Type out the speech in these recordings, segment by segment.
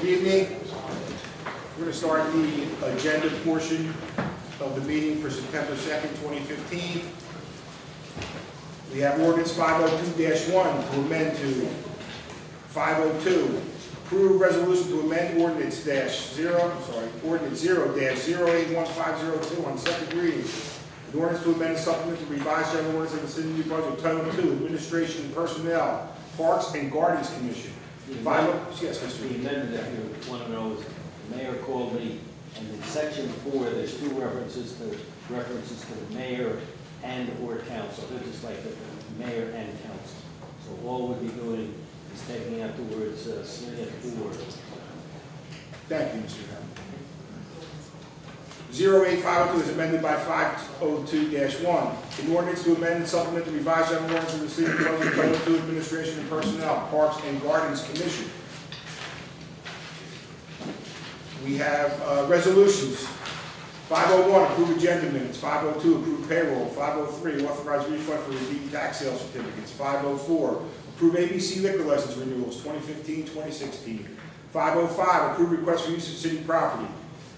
Good evening. We're going to start the agenda portion of the meeting for September 2nd, 2015. We have ordinance 502-1 to amend to 502. Approve resolution to amend ordinance 0-08150 on second reading. An ordinance to amend and supplement the revised general ordinance of the City of New Brunswick, Title II, Administration and Personnel, Parks and Gardens Commission. Yes, Mr. The amendment that you want to know is the mayor called me, and in section 4, there's two references to the mayor and or council. They're just like the mayor and council. So all we'll be doing is taking out the words Smith or. Thank you, Mr. Hammond. 08502 is amended by 502-1. An ordinance to amend and supplement the revised general ordinance of the City of Brunswick, Title II, Administration and Personnel, Parks and Gardens Commission. We have resolutions. 501, approve agenda minutes. 502, approve payroll. 503, authorize refund for redeemed tax sale certificates. 504, approve ABC liquor license renewals 2015-2016. 505, approve request for use of city property.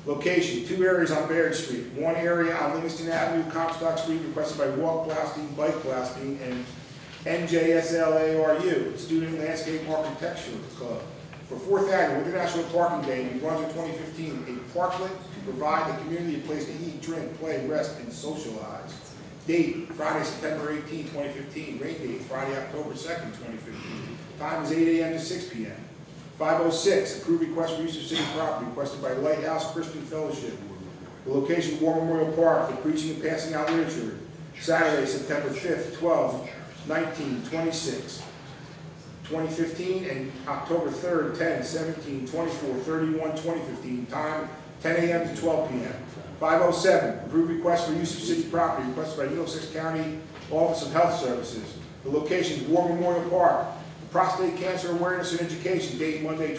Location, 2 areas on Baird Street. 1 area on Livingston Avenue, Comstock Street, requested by Walk Blasting, Bike Blasting, and NJSLARU, Student Landscape Architecture Club. For 4th Annual International Parking Day in New Brunswick 2015, a parklet to provide the community a place to eat, drink, play, rest, and socialize. Date, Friday, September 18, 2015. Rain date, Friday, October 2nd, 2015. Time is 8 a.m. to 6 p.m. 506, approve request for use of city property requested by Lighthouse Christian Fellowship. The location, War Memorial Park, for preaching and passing out literature. Saturday, September 5th, 12th, 19, 26, 2015, and October 3rd, 10, 17, 24, 31, 2015. Time, 10 a.m. to 12 p.m. 507, approve request for use of city property requested by Middlesex County Office of Health Services. The location, War Memorial Park. Prostate Cancer Awareness and Education, date Monday,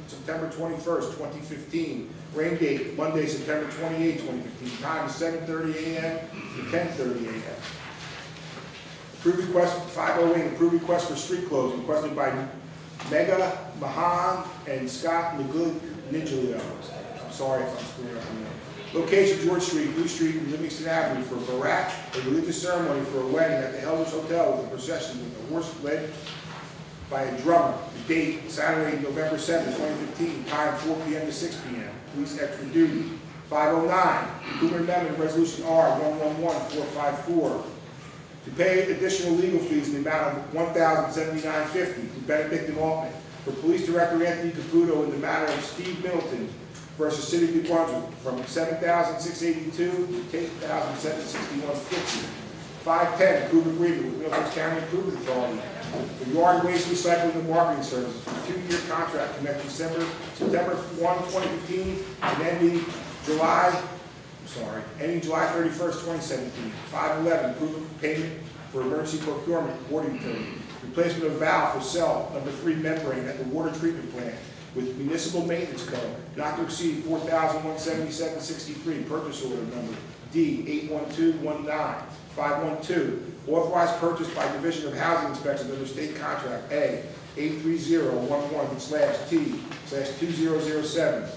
September 21st, 2015. Rain date, Monday, September 28, 2015. Time is 7:30 a.m. to 10:30 a.m. Approve request, 508, approve request for street closing, requested by Mega Mahan and Scott Niglio. I'm sorry if I'm screwing up the name. Location, George Street, Blue Street, and Livingston Avenue for Barat, a religious ceremony for a wedding at the Elders Hotel with a procession with a horse led by a drummer. The date, Saturday, November 7th, 2015. Time, 4 p.m. to 6 p.m. Police extra duty. 509, approve amendment resolution R111454 to pay additional legal fees in the amount of $1,079.50 to Benedict and Altman for Police Director Anthony Caputo in the matter of Steve Middleton versus City of New Brunswick from $7,682 to $8,761.50. 510, approve agreement with Middlesex County Improvement Authority for yard waste recycling and marketing services for a 2-year contract commencing September 1, 2015 and ending July 31st, 2017. 511, approve payment for emergency procurement water utility. Replacement of valve for cell number 3 membrane at the water treatment plant with municipal maintenance code not to exceed $4,177.63. Purchase order number D81219. 512, authorized purchase by Division of Housing Inspection under State Contract A83011/T/2007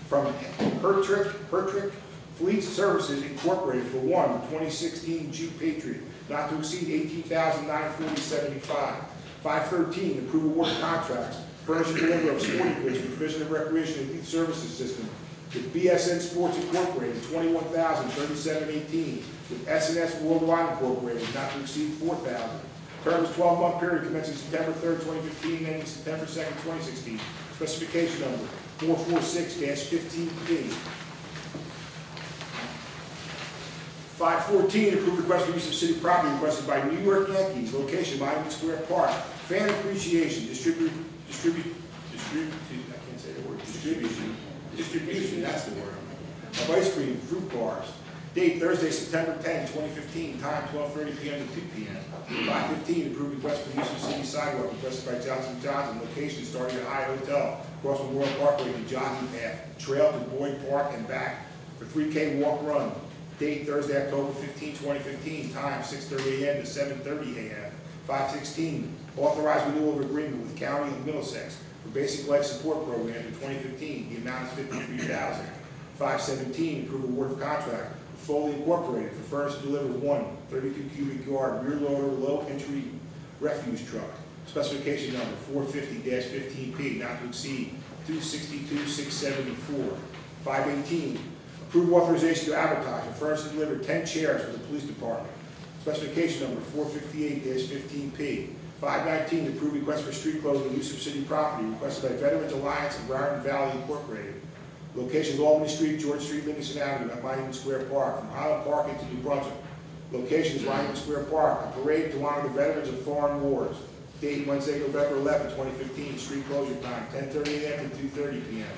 from Hertrick Fleet Services Incorporated for 2016 Jeep Patriot, not to exceed $18,940.75. 513, approve award contracts, furnish and delivery of sporting goods for Division of Recreation and Youth Services System with BSN Sports Incorporated, $21,037.18. with S&S Worldwide Incorporated, not to exceed $4,000. Term is 12-month period commencing September 3rd, 2015, ending September 2nd, 2016. Specification number 446-15B. 514, approve request for use of city property requested by New York Yankees, location Monument Square Park. Fan appreciation, distribution, that's the word, of ice cream, fruit bars. Date, Thursday, September 10, 2015. Time, 12:30 p.m. to 2 p.m. 515, approved request for use of city sidewalk requested by Johnson & Johnson. Location starting at Hyatt Hotel, across Memorial Parkway, the jogging path, trail to Boyd Park and back for 3K walk run. Date, Thursday, October 15, 2015. Time, 6:30 a.m. to 7:30 a.m. 516, Authorize renewal of agreement with County of Middlesex for basic life support program in 2015. The amount is $53,517. Approve award of contract with Foley Incorporated for furnish and deliver one 32 cubic yard rear loader low entry refuse truck. Specification number 450-15P, not to exceed $262,674. 518, approve authorization to advertise and furnish and deliver 10 chairs for the police department. Specification number 458-15P. 519, approve request for street closing use of city property requested by Veterans Alliance of Briarton Valley Incorporated. Location Albany Street, George Street, Livingston Avenue, at Monument Square Park, from Highland Park into New Brunswick. Location is Monument Square Park. A parade to honor the veterans of foreign wars. Date Wednesday, November 11, 2015. Street closure time 10:30 a.m. to 2:30 p.m.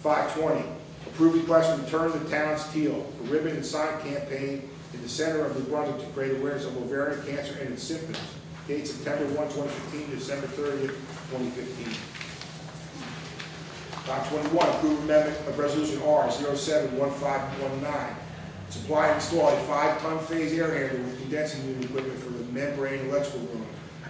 520, approve request to return the town's teal for ribbon and sign campaign in the center of New Brunswick to create awareness of ovarian cancer and its symptoms. Date September 1, 2015 to December 30th, 2015. 521, approve amendment of resolution R071519. Supply and install a 5-ton phase air handler with condensing unit equipment for the membrane electrical room.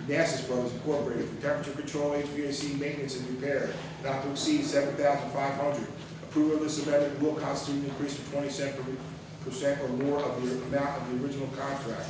NASA's Brothers Incorporated for temperature control, HVAC maintenance and repair, not to exceed $7,500. Approval of this amendment will constitute an increase of 20% or more of the amount of the original contract.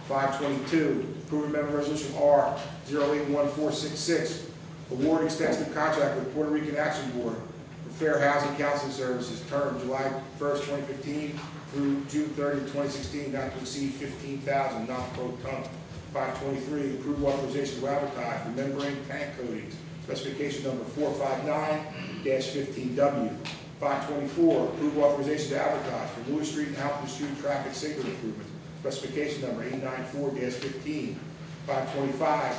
522, approve amendment resolution R081466. Award extensive contract with Puerto Rican Action Board for Fair Housing Counseling Services, term July 1st, 2015 through June 30, 2016, not to exceed $15,000, not pro ton. 523, approve authorization to advertise for membrane tank coatings, specification number 459-15W. 524, approve authorization to advertise for Lewis Street and Halton Street traffic signal improvements, specification number 894-15. 525,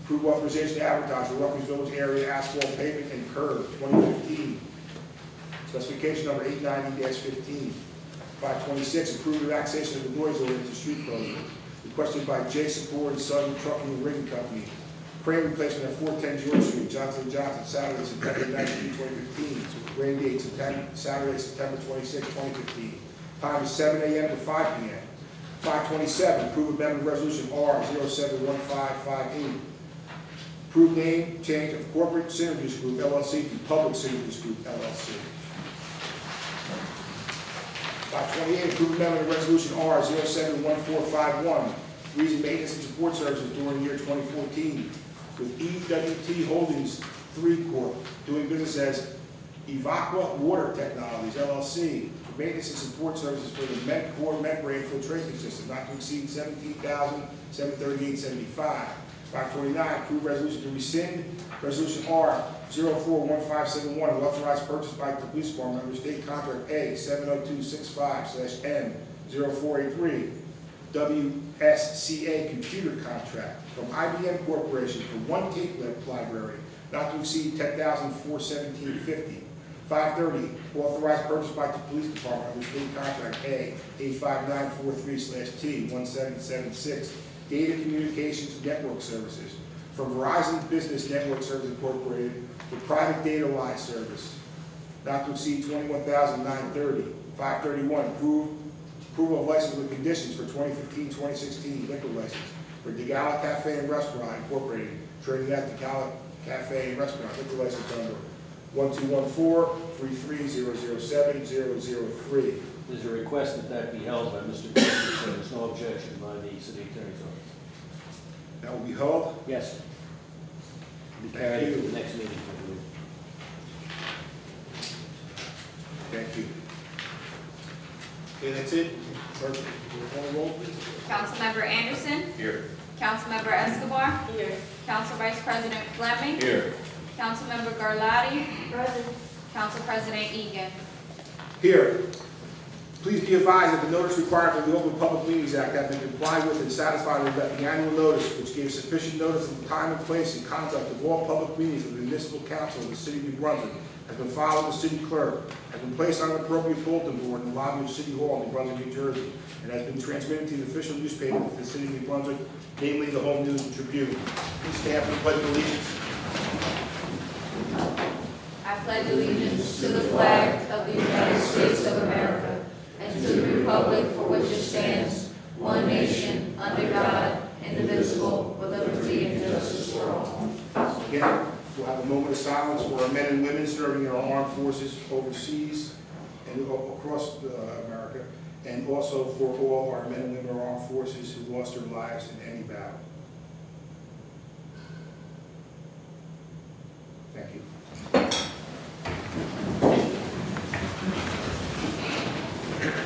approve authorization to advertise for Rutgers Village area asphalt pavement and curb 2015, specification number 890-15. 526, approve relaxation of the noise ordinance and street closure, requested by J. Support and Southern Trucking and Rigging Company. Crane replacement at 410 George Street, Johnson & Johnson, Saturday, September 19, 2015. Rain date, Saturday, September 26, 2015. Time is 7 a.m. to 5 p.m. 527, approve amendment resolution R071558. Approve name change of Corporate Synergies Group, LLC, to Public Synergies Group, LLC. 528, approve amendment of resolution R071451, reason maintenance and support services during the year 2014 with EWT Holdings 3 Corp. doing business as Evaqua Water Technologies, LLC, for maintenance and support services for the core membrane filtration system, not to exceed $17,738.75. 529, approve resolution to rescind resolution R041571, authorize purchase by the police department under state contract A 70265/M0483 WSCA computer contract from IBM Corporation for one tape library, not to exceed $10,417.50. 530, authorize purchase by the police department under state contract A 85943/T1776 Data Communications Network Services from Verizon Business Network Services Incorporated for private data line service, not to exceed $21,930. 531, approval of license with conditions for 2015-2016 liquor license for DeGala Cafe and Restaurant Incorporated, trading at DeGala Cafe and Restaurant, liquor license number 1214-33007-003. There's a request that be held by Mr. Christian, so there's no objection by the city attorney's office. That will be held. Yes. Be carried to the next meeting, I believe. Thank you. Okay, that's it. Clerk, call the roll, please. Councilmember Anderson. Here. Councilmember Escobar. Here. Council Vice President Fleming. Here. Councilmember Garlotti. Present. Council President Egan. Here. Please be advised that the notice required for the Open Public Meetings Act has been complied with and satisfied with the annual notice, which gave sufficient notice of the time and place and conduct of all public meetings of the municipal council of the city of New Brunswick, has been filed with the city clerk, has been placed on an appropriate bulletin board in the lobby of City Hall in New Brunswick, New Jersey, and has been transmitted to the official newspaper of the city of New Brunswick, namely the Home News and Tribune. Please stand for the Pledge of Allegiance. I pledge allegiance to the flag of the United States of America and to the republic for which it stands, one nation, under God, indivisible, with liberty and justice for all. Again, we'll have a moment of silence for our men and women serving in our armed forces overseas and across America, and also for all our men and women in our armed forces who lost their lives in any battle. Thank you.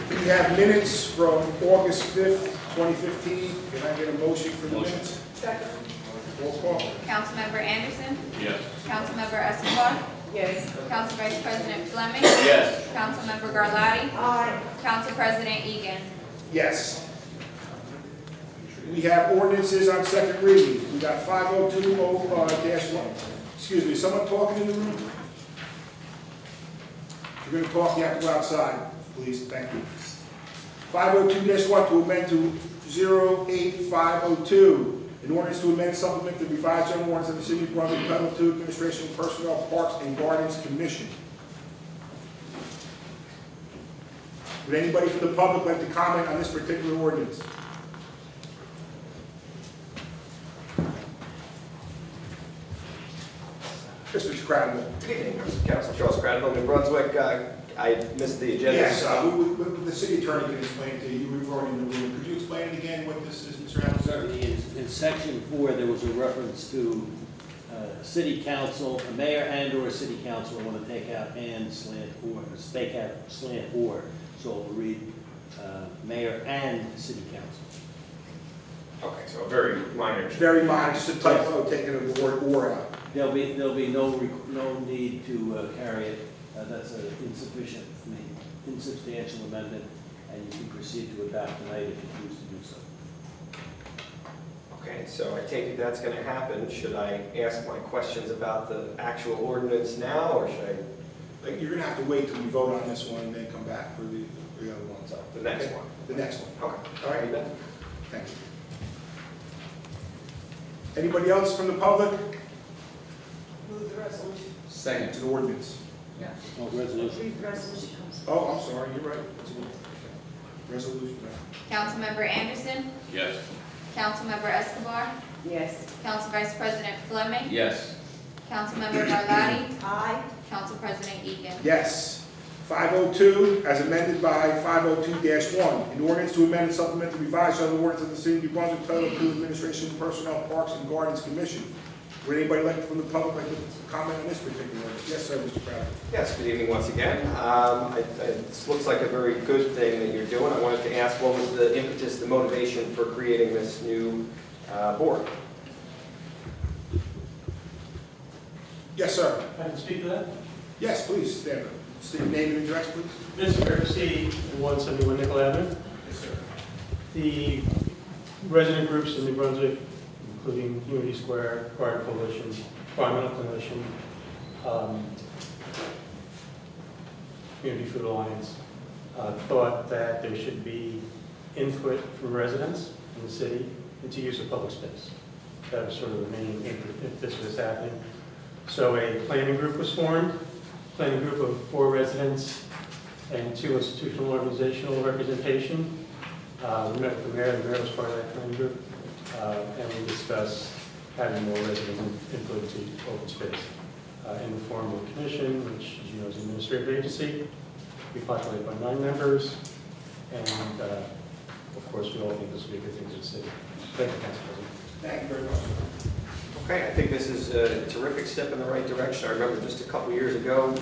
We have minutes from August 5th, 2015. Can I get a motion for the minutes? Second. Roll call. Councilmember Anderson. Yes. Councilmember Escobar. Yes. Council Vice President Fleming. Yes. Councilmember Garlotti. Aye. Council President Egan. Yes. We have ordinances on second reading. We got 502-1. Excuse me, someone talking in the room? If you're going to talk, you have to go outside, please. Thank you. 502-1 to amend to 08502. An ordinance to amend, supplement the revised general ordinance of the City of Brunswick, Title II, Administration of Personnel, Parks and Gardens Commission. Would anybody from the public like to comment on this particular ordinance? Mr. Cradwell. Good evening, Council Charles Cradwell, New Brunswick. I missed the agenda. Yes, the city attorney can explain to you. You were already in the room. Could you explain it again what this is, Mr. Adams? In section 4, there was a reference to city council, a mayor and/or city council. I want to take out and slant or, take out slant or. So we'll read mayor and city council. Okay, so a very minor change. Very minor, just a typo, taking the word "or" out. There'll be no need to carry it. That's an insubstantial amendment, and you can proceed to adopt tonight if you choose to do so. Okay, so I take it that's going to happen. Should I ask my questions about the actual ordinance now, or should I? Like, you're going to have to wait till we vote on this one and then come back for the other ones. The next one? The next one. Okay. All right. Thank you. Anybody else from the public? Move the resolution. Second. To the ordinance. Oh, resolution. Read the resolution. Oh, I'm sorry, you're right. Resolution. Councilmember Anderson. Yes. Councilmember Escobar. Yes. Council Vice President Fleming. Yes. Councilmember Garlotti. Aye. Council President Egan. Yes. 502, as amended by 502-1, an ordinance to amend and supplement the revised general ordinance of the City of New Brunswick, Title II, Administration of Personnel, Parks and Gardens Commission. Would anybody from the public like to comment on this particular ordinance? Yes, sir, Mr. Crowder. Yes, good evening once again. This looks like a very good thing that you're doing. I wanted to ask, what was the impetus, the motivation for creating this new board? Yes, sir. I can speak to that. Yes, please, stand up. State your name and address, please. Vincent Berkesy, 171 Nickel Avenue. Yes, sir. The resident groups in New Brunswick, including Unity Square, Garden Coalition, Environmental Coalition, Community Food Alliance, thought that there should be input from residents in the city into use of public space. That was sort of the main impetus was happening. So a planning group was formed. Planning group of 4 residents and 2 institutional organizational representation. We met with the mayor was part of that planning group, and we discussed having more resident input to open space in the form of a commission, which, as you know, is an administrative agency. We populated by 9 members, and of course, we all think this will be a good thing to the city. Thank you, Council President. Thank you very much. Okay, I think this is a terrific step in the right direction. I remember just a couple years ago,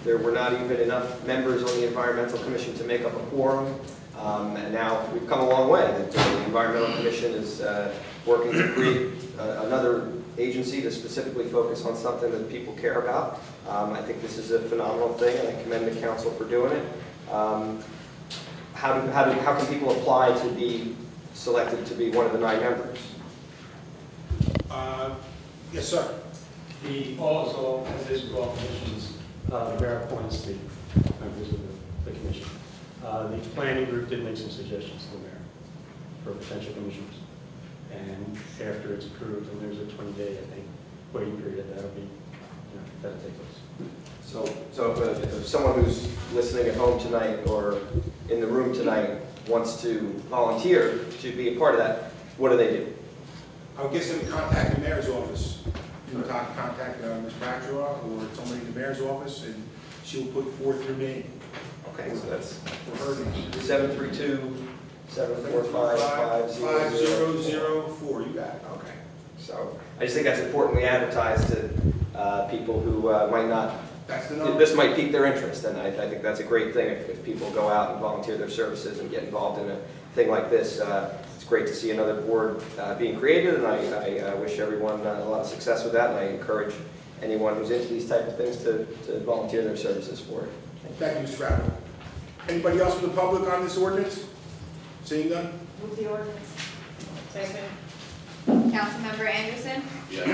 there were not even enough members on the Environmental Commission to make up a quorum. And now we've come a long way. The Environmental Commission is working to create another agency to specifically focus on something that people care about. I think this is a phenomenal thing, and I commend the council for doing it. How can people apply to be selected to be one of the 9 members? Yes, sir. Also, as is with all commissions, the mayor appoints the members of the commission. The planning group did make some suggestions to the mayor for potential commissioners. And after it's approved, and there's a 20-day, I think, waiting period, that'll take place. So if someone who's listening at home tonight or in the room tonight wants to volunteer to be a part of that, what do they do? I would guess they would contact the mayor's office. You would contact Ms. Patrick or somebody in the mayor's office, and she will put forth your name Okay, so that's for her name. 732-745-5004. You got it. Okay, so I just think that's important. We advertise to people who might not, That's the number. this might pique their interest, and I think that's a great thing if people go out and volunteer their services and get involved in a thing like this. It's great to see another board being created, and I wish everyone a lot of success with that, and I encourage anyone who's into these type of things to volunteer their services for it. Thank you, Mr. Rattle. Anybody else from the public on this ordinance? Seeing none? Move the ordinance. Second. Councilmember Anderson. Yes.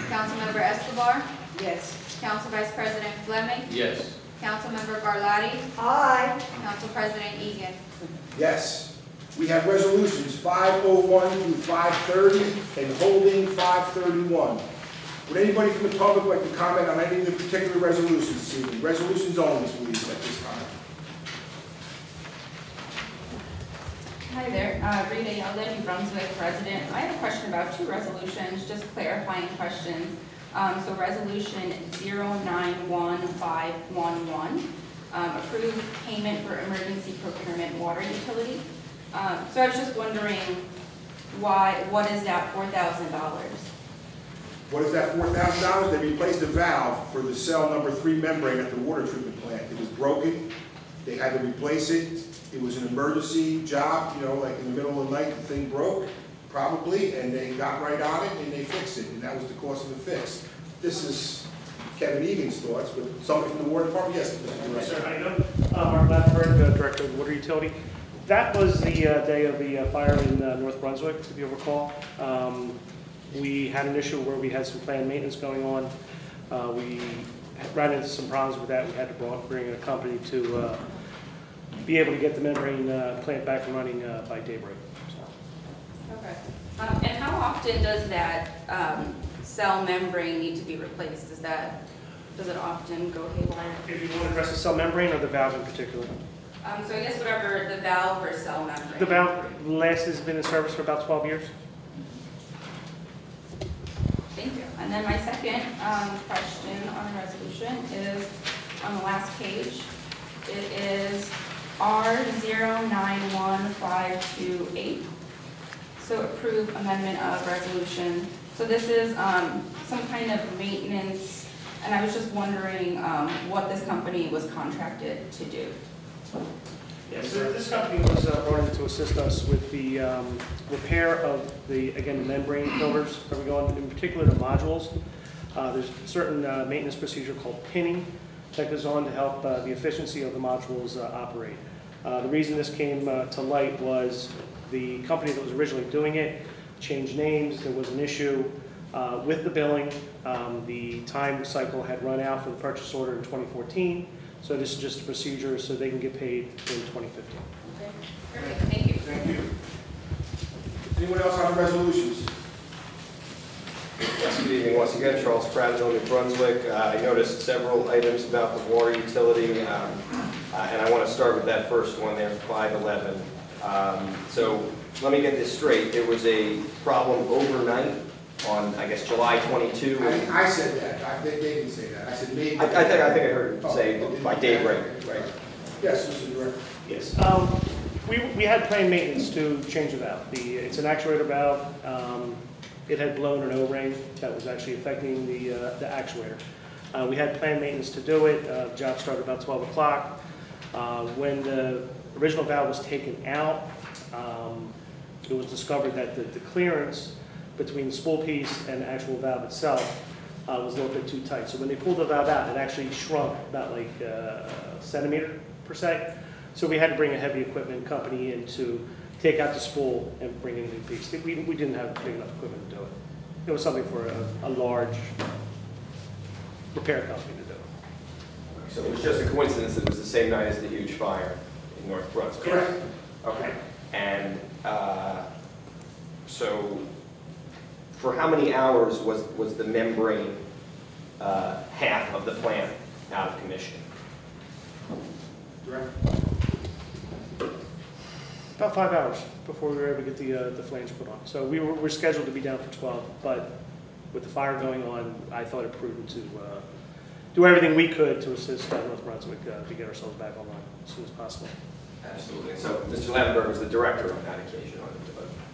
Councilmember Escobar. Yes. Council Vice President Fleming. Yes. Councilmember Garlotti. Aye. Council President Egan. Yes. We have resolutions 501 through 530 and holding 531. Would anybody from the public like to comment on any of the particular resolutions this evening? Resolutions only, please, at this time. Hi there, Rita Yeldon, New Brunswick resident. I have a question about two resolutions, just clarifying questions. So resolution 091511, approved payment for emergency procurement water utility. So I was just wondering what is that $4,000? What is that $4,000? They replaced the valve for the cell number 3 membrane at the water treatment plant. It was broken. They had to replace it. It was an emergency job, you know, like in the middle of the night, the thing broke, probably, and they got right on it and they fixed it, and that was the cost of the fix. This is Kevin Egan's thoughts, but somebody from the water department? Yes, Mr. Yes, Director. sir. How you doing? Mark Lappberg, Director of the Water Utility. That was the day of the fire in North Brunswick, if you recall. We had an issue where we had some planned maintenance going on. We ran into some problems with that. We had to bring in a company to be able to get the membrane plant back and running by daybreak. So. Okay. And how often does that cell membrane need to be replaced? Does it often go haywire? If you want to address the cell membrane or the valve in particular? So I guess whatever the valve or cell membrane. The valve has been in service for about 12 years. Thank you. And then my second question on the resolution is on the last page. It is R091528. So approve amendment of resolution. So this is some kind of maintenance, and I was just wondering what this company was contracted to do. Yes, so this company was brought in to assist us with the repair of the membrane filters that we go on, in particular the modules. There's a certain maintenance procedure called pinning that goes on to help the efficiency of the modules operate. The reason this came to light was the company that was originally doing it changed names. There was an issue with the billing. The time cycle had run out for the purchase order in 2014. So this is just a procedure so they can get paid in 2015. Okay, perfect. Thank you. Thank you. Anyone else on the resolutions? Yes, good evening. Once again, Charles Prattville, New Brunswick. I noticed several items about the water utility, and I want to start with that first one there, 511. So let me get this straight. There was a problem overnight on, I guess, July 22. I said that. They didn't say that. I said maybe. I think I heard him say by daybreak, right? Yes, Mr. Director. Yes. We had planned maintenance to change the valve. It's an actuator valve. It had blown an O-ring that was actually affecting the actuator. We had planned maintenance to do it. The job started about 12 o'clock. When the original valve was taken out, it was discovered that the clearance between the spool piece and the actual valve itself was a little bit too tight. So when they pulled the valve out, it actually shrunk about like a centimeter per se. So we had to bring a heavy equipment company in to take out the spool and bring in a new piece. We didn't have big enough equipment to do it. It was something for a large repair company to do. So it was just a coincidence that it was the same night as the huge fire in North Brunswick? Correct. Okay. And so for how many hours was the membrane half of the plant out of commission? Director. About 5 hours before we were able to get the flames put on. So we're scheduled to be down for 12, but with the fire going on, I thought it prudent to do everything we could to assist North Brunswick to get ourselves back online as soon as possible. Absolutely. So Mr. Lavenberg was the director on that occasion.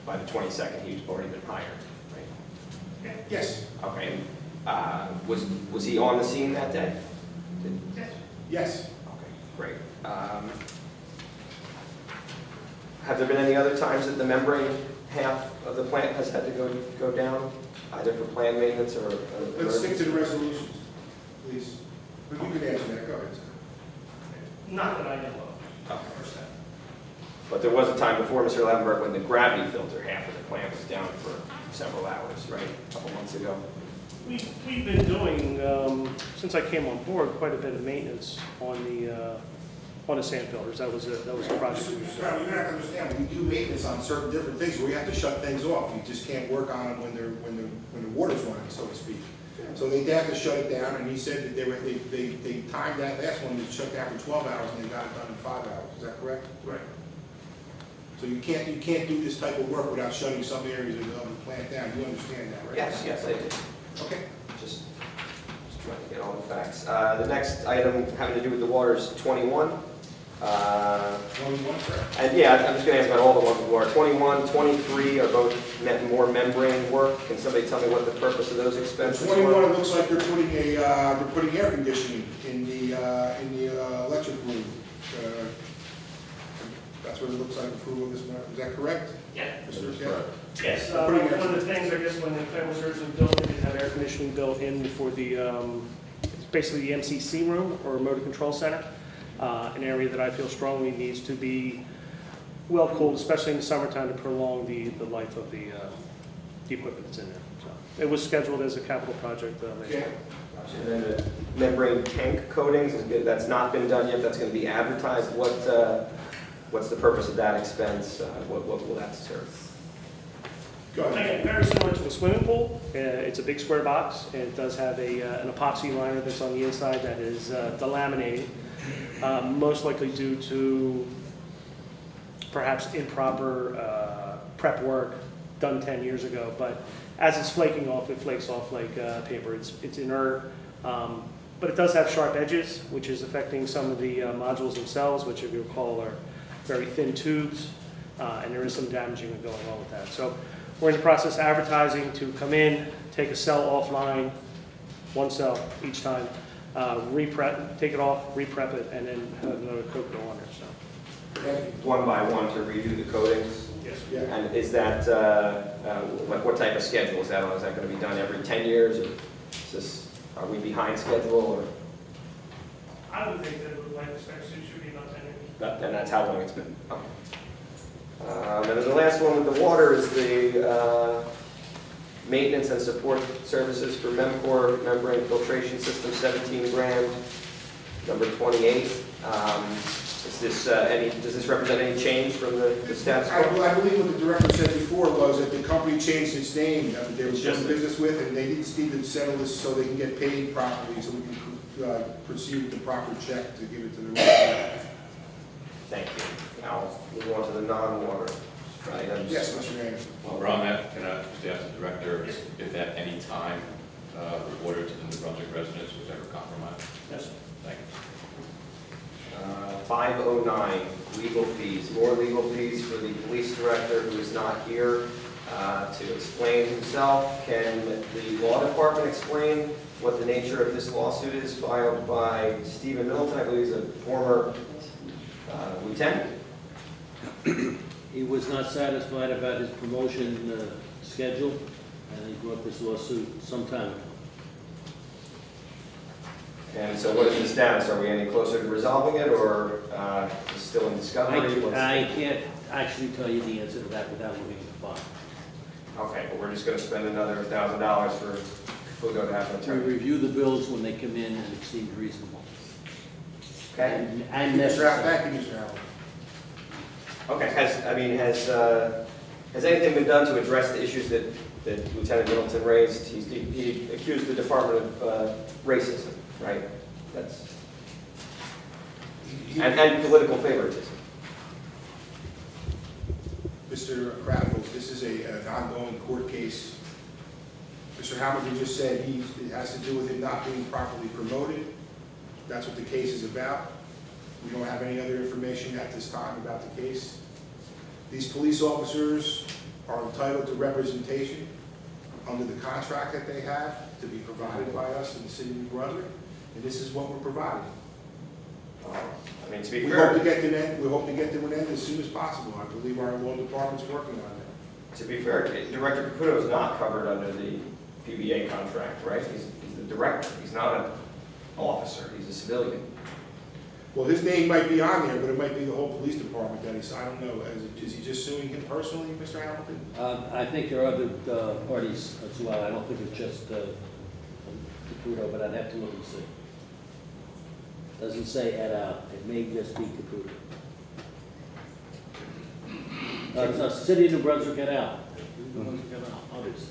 By the 22nd, he'd already been hired, right? Yes. Okay. Was he on the scene that day? Yes. Okay, great. Have there been any other times that the membrane half of the plant has had to go down, either for plant maintenance or? Let's stick to the resolutions, please. But you can answer that, go ahead. Not that I know of. Okay. But there was a time before, Mr. Lavenberg, when the gravity filter half of the plant was down for several hours, right? A couple months ago. We've been doing, since I came on board, quite a bit of maintenance on the sand filters. That was a project. You have to understand, we do maintenance on certain different things where we have to shut things off. You just can't work on them when the water's running, so to speak. So they have to shut it down, and he said that they timed that last one to shut down for 12 hours, and they got it done in 5 hours. Is that correct? Right. So you can't do this type of work without shutting some areas of the plant down. You understand that, right? Yes, I did. Okay. Just trying to get all the facts. The next item having to do with the water is 21. 21, correct? And yeah, I'm just going to ask about all the ones with water. 21, 23 are both more membrane work. Can somebody tell me what the purpose of those expenses 21, were? it looks like they're putting air conditioning in the electric room. That's what it looks like approval of this matter. Is that correct? Yeah. Mr. Arquette? Yes, one of the things, I guess, when the plant was originally built, they didn't have air conditioning built in for the, it's basically the MCC room, or motor control center, an area that I feel strongly needs to be well cooled, especially in the summertime, to prolong the life of the equipment that's in there. So it was scheduled as a capital project later. Okay. And then the membrane tank coatings, that's not been done yet. That's going to be advertised. What's the purpose of that expense? What will that serve? Go ahead. Again, very similar to a swimming pool. It's a big square box, and it does have an epoxy liner that's on the inside that is delaminating, most likely due to perhaps improper prep work done 10 years ago. But as it's flaking off, it flakes off like paper. It's inert, but it does have sharp edges, which is affecting some of the modules themselves, which, if you recall, are very thin tubes, and there is some damaging going on with that. So we're in the process of advertising to come in, take a cell offline, one cell each time, re-prep, take it off, re-prep it, and then have another coat go on there. So. One by one to redo the coatings? Yes. Yeah. And is that, like what type of schedule is that on? Is that going to be done every 10 years? Or are we behind schedule? Or? I would think that the life expectancy should be about 10 years. And that's how long it's been. Okay. And then the last one with the water is the maintenance and support services for MEMCOR membrane filtration system, 17 grand, number 28. Is this does this represent any change from the status quo? I believe what the director said before was that the company changed its name that they were doing business with, and they need to settle this so they can get paid properly, so we can proceed with the proper check to give it to the right. Thank you. Now, move on to the non-water items. Yes, Mr. Manning. While we're on that, can I just ask the director if at any time the water to the New Brunswick residents was ever compromised? Yes. Thank you. 509, legal fees. More legal fees for the police director who is not here to explain himself. Can the law department explain what the nature of this lawsuit is filed by Stephen Middleton? I believe he's a former lieutenant. He was not satisfied about his promotion schedule, and he brought this lawsuit some time ago. And so what is the status? Are we any closer to resolving it, or is it still in discovery? I can't actually tell you the answer to that without looking at the file. Okay, but we're just going to spend another $1,000 for Fugo to have an We attorney. review the bills when they come in, and it seems reasonable. Okay. And necessary. Thank you, Mr. Allen. Okay. Has anything been done to address the issues that Lieutenant Middleton raised? He accused the Department of racism, right? That's and political favoritism. Mr. Cradible, this is an ongoing court case. Mr. Hamilton just said it has to do with him not being properly promoted. That's what the case is about. We don't have any other information at this time about the case. These police officers are entitled to representation under the contract that they have to be provided by us in the city of New Brunswick, and this is what we're providing. I mean, to be We fair, hope to get to an end as soon as possible. I believe our law department's working on that. to be fair, Director Caputo is not covered under the PBA contract, right? He's the director. He's not an officer. He's a civilian. Well, his name might be on there, but it might be the whole police department that he's, I don't know. Is he just suing him personally, Mr. Hamilton? I think there are other parties as well. I don't think it's just Caputo, but I'd have to look and see. Doesn't say et al. It may just be Caputo. It's a city of New Brunswick et al. New Brunswick et al. Others.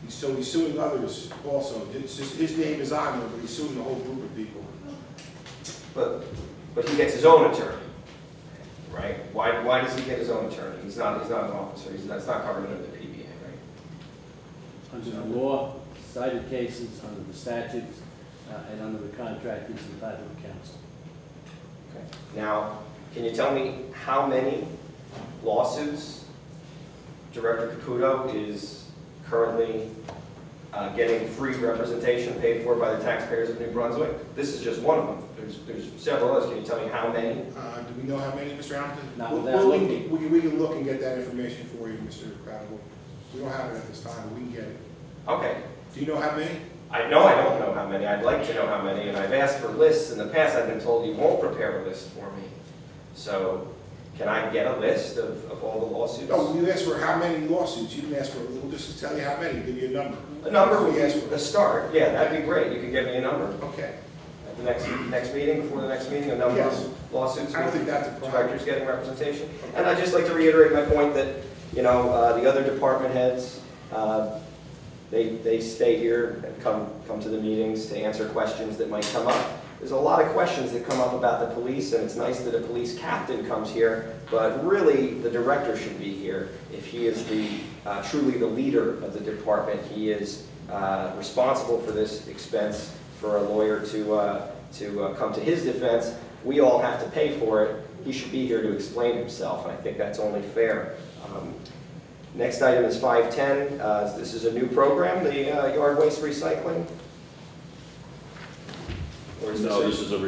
So he's suing others also. It's just, his name is on there, but he's suing the whole group of people. But he gets his own attorney, right? Why does he get his own attorney? He's not an officer. That's not covered under the PBA, right? Under the law, cited cases, under the statutes, and under the contract, he's entitled to counsel. Okay. Now, can you tell me how many lawsuits Director Caputo is currently getting free representation paid for by the taxpayers of New Brunswick? This is just one of them. There's several others. Can you tell me how many? Do we know how many, Mr. Hamilton? Not without looking. We can look and get that information for you, Mr. Cradible. We don't have it at this time, but we can get it. Okay. Do you know how many? I don't know how many. I'd like to know how many, and I've asked for lists in the past. I've been told you won't prepare a list for me. So, can I get a list of all the lawsuits? No, you asked for how many lawsuits. You didn't ask for, we'll just tell you how many, give you a number. A number We asked for. a start. Yeah, that'd be great. You could give me a number Okay. at the next meeting, before the next meeting, a number Yes. of lawsuits. I don't think that's a problem. Directors getting representation. And I'd just like to reiterate my point that, the other department heads, they stay here and come to the meetings to answer questions that might come up. There's a lot of questions that come up about the police, and it's nice that a police captain comes here, but really the director should be here. If he is truly the leader of the department, he is responsible for this expense for a lawyer to come to his defense. We all have to pay for it. He should be here to explain himself, and I think that's only fair. Next item is 510. This is a new program, the yard waste recycling. Or is No, this is a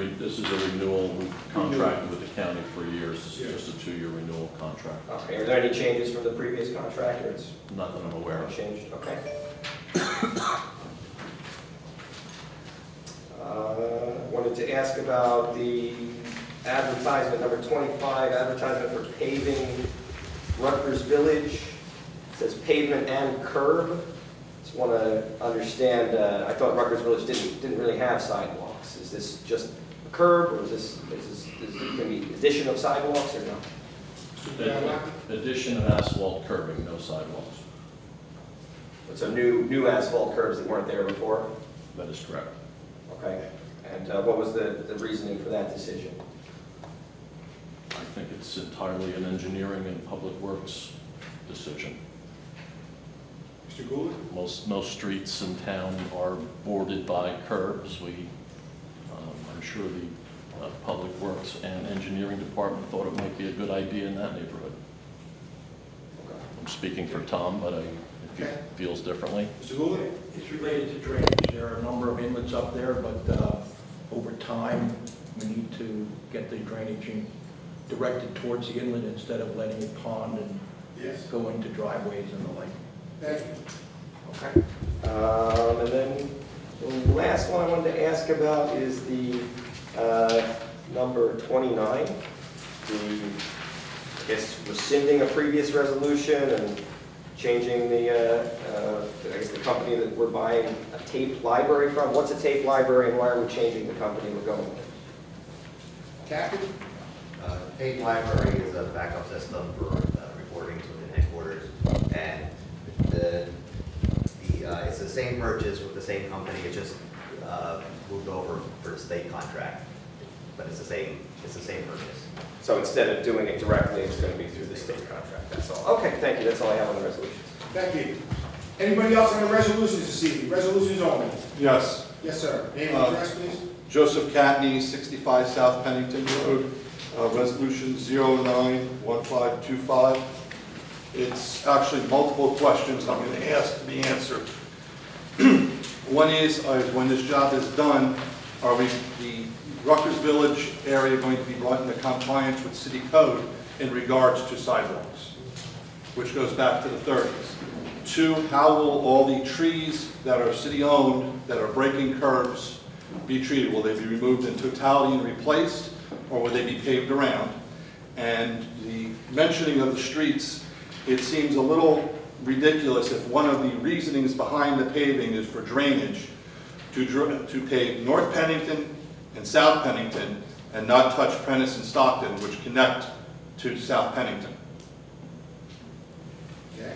renewal. We've contracted with the county for years. This is just a 2-year renewal contract. Okay, are there any changes from the previous contract, or it's Not that I'm aware of. changed? Okay. Wanted to ask about the advertisement, number 25, advertisement for paving Rutgers Village. It says pavement and curb. Just want to understand, I thought Rutgers Village didn't really have sidewalks. Is this just a curb, or is it going to be addition of sidewalks, or no? Addition of asphalt curbing, no sidewalks. So new asphalt curbs that weren't there before? That is correct. Okay. And what was the reasoning for that decision? I think it's entirely an engineering and public works decision. Mr. Gould? Most streets in town are bordered by curbs. I'm sure the public works and engineering department thought it might be a good idea in that neighborhood. Okay. I'm speaking for Tom, but if he Okay. feels differently. Mr. Gould? It's related to drainage. There are a number of inlets up there, but over time, we need to get the drainage directed towards the inlet instead of letting it pond and Yes. go into driveways and the like. Thank you. Okay. And then the last one I wanted to ask about is the number 29, I guess rescinding a previous resolution and changing the company that we're buying a tape library from. What's a tape library, and why are we changing the company we're going with? Captain? Tape library is a backup system for recordings within headquarters, and it's the same purchase with the same company. It just moved over for the state contract. but it's the same purchase. So instead of doing it directly, it's going to be through the state contract, that's all. Okay, thank you, that's all I have on the resolutions. Thank you. Anybody else on the resolutions this evening? Resolutions only. Yes. Yes, sir. Name and address, please. Joseph Catney, 65 South Pennington Road, Resolution 091525. It's actually multiple questions I'm going to ask to be answered. One is when this job is done, are the Rutgers Village area going to be brought into compliance with city code in regards to sidewalks, which goes back to the 30s? Two, how will all the trees that are city-owned that are breaking curbs be treated? Will they be removed in totality and replaced, or will they be paved around? And the mentioning of the streets, it seems a little ridiculous if one of the reasonings behind the paving is for drainage to pave North Pennington and South Pennington and not touch Prentice and Stockton, which connect to South Pennington. Okay.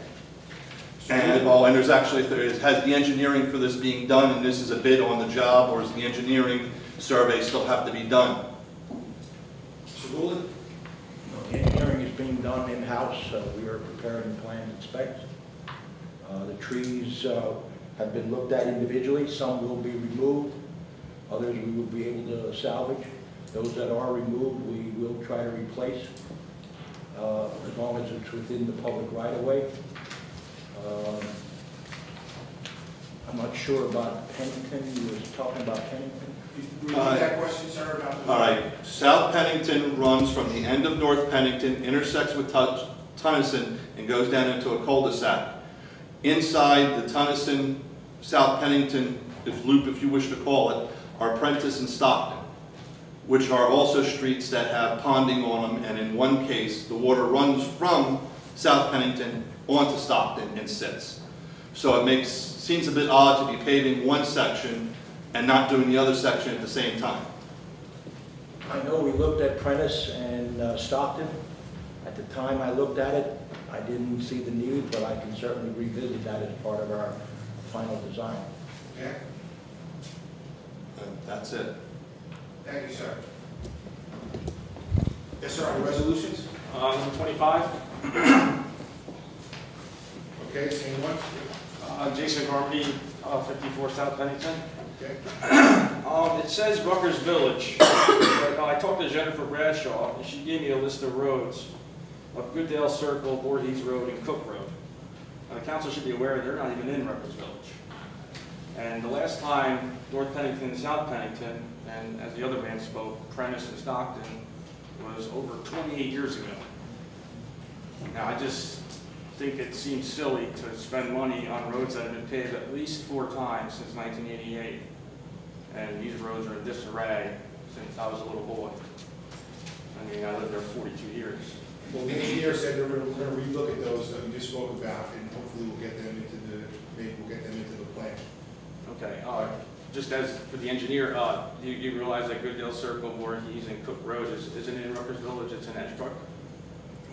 And there's actually, has the engineering for this being done, and this is a bid on the job, or does the engineering survey still have to be done? Mr. Goulden? The engineering is being done in-house, so we are preparing plans and specs. The trees have been looked at individually. Some will be removed, others we will be able to salvage. Those that are removed, we will try to replace, as long as it's within the public right-of-way. I'm not sure about Pennington. You were talking about Pennington? Repeat that question, sir, about the... All right, South Pennington runs from the end of North Pennington, intersects with Tunison, and goes down into a cul-de-sac. Inside the Tunison, South Pennington loop, if you wish to call it, are Prentice and Stockton, which are also streets that have ponding on them, and in one case, the water runs from South Pennington onto Stockton and sits. So it seems a bit odd to be paving one section and not doing the other section at the same time. I know we looked at Prentice and Stockton. At the time I looked at it, I didn't see the need, but I can certainly revisit that as part of our final design. Okay. And that's it. Thank you, sir. Yes, sir, on the resolutions? Number 25. Okay, same one? Jason Garmity, 54 South Pennington. Okay. It says Rutgers Village, but I talked to Jennifer Bradshaw, and she gave me a list of roads of Goodale Circle, Voorhees Road, and Cook Road. Now, the council should be aware they're not even in Rutgers Village. And the last time North Pennington and South Pennington, and as the other man spoke, Prentice and Stockton, was over 28 years ago. Now, I just think it seems silly to spend money on roads that have been paved at least 4 times since 1988. And these roads are in disarray since I was a little boy. I mean, I lived there 42 years. Well, the engineer said they're going to relook at those that we just spoke about, and hopefully we'll get them into the plan. Okay. Just as for the engineer, you realize that Goodale Circle, Voorhees, and Cook Road isn't in Rutgers Village, it's in Edgebrook?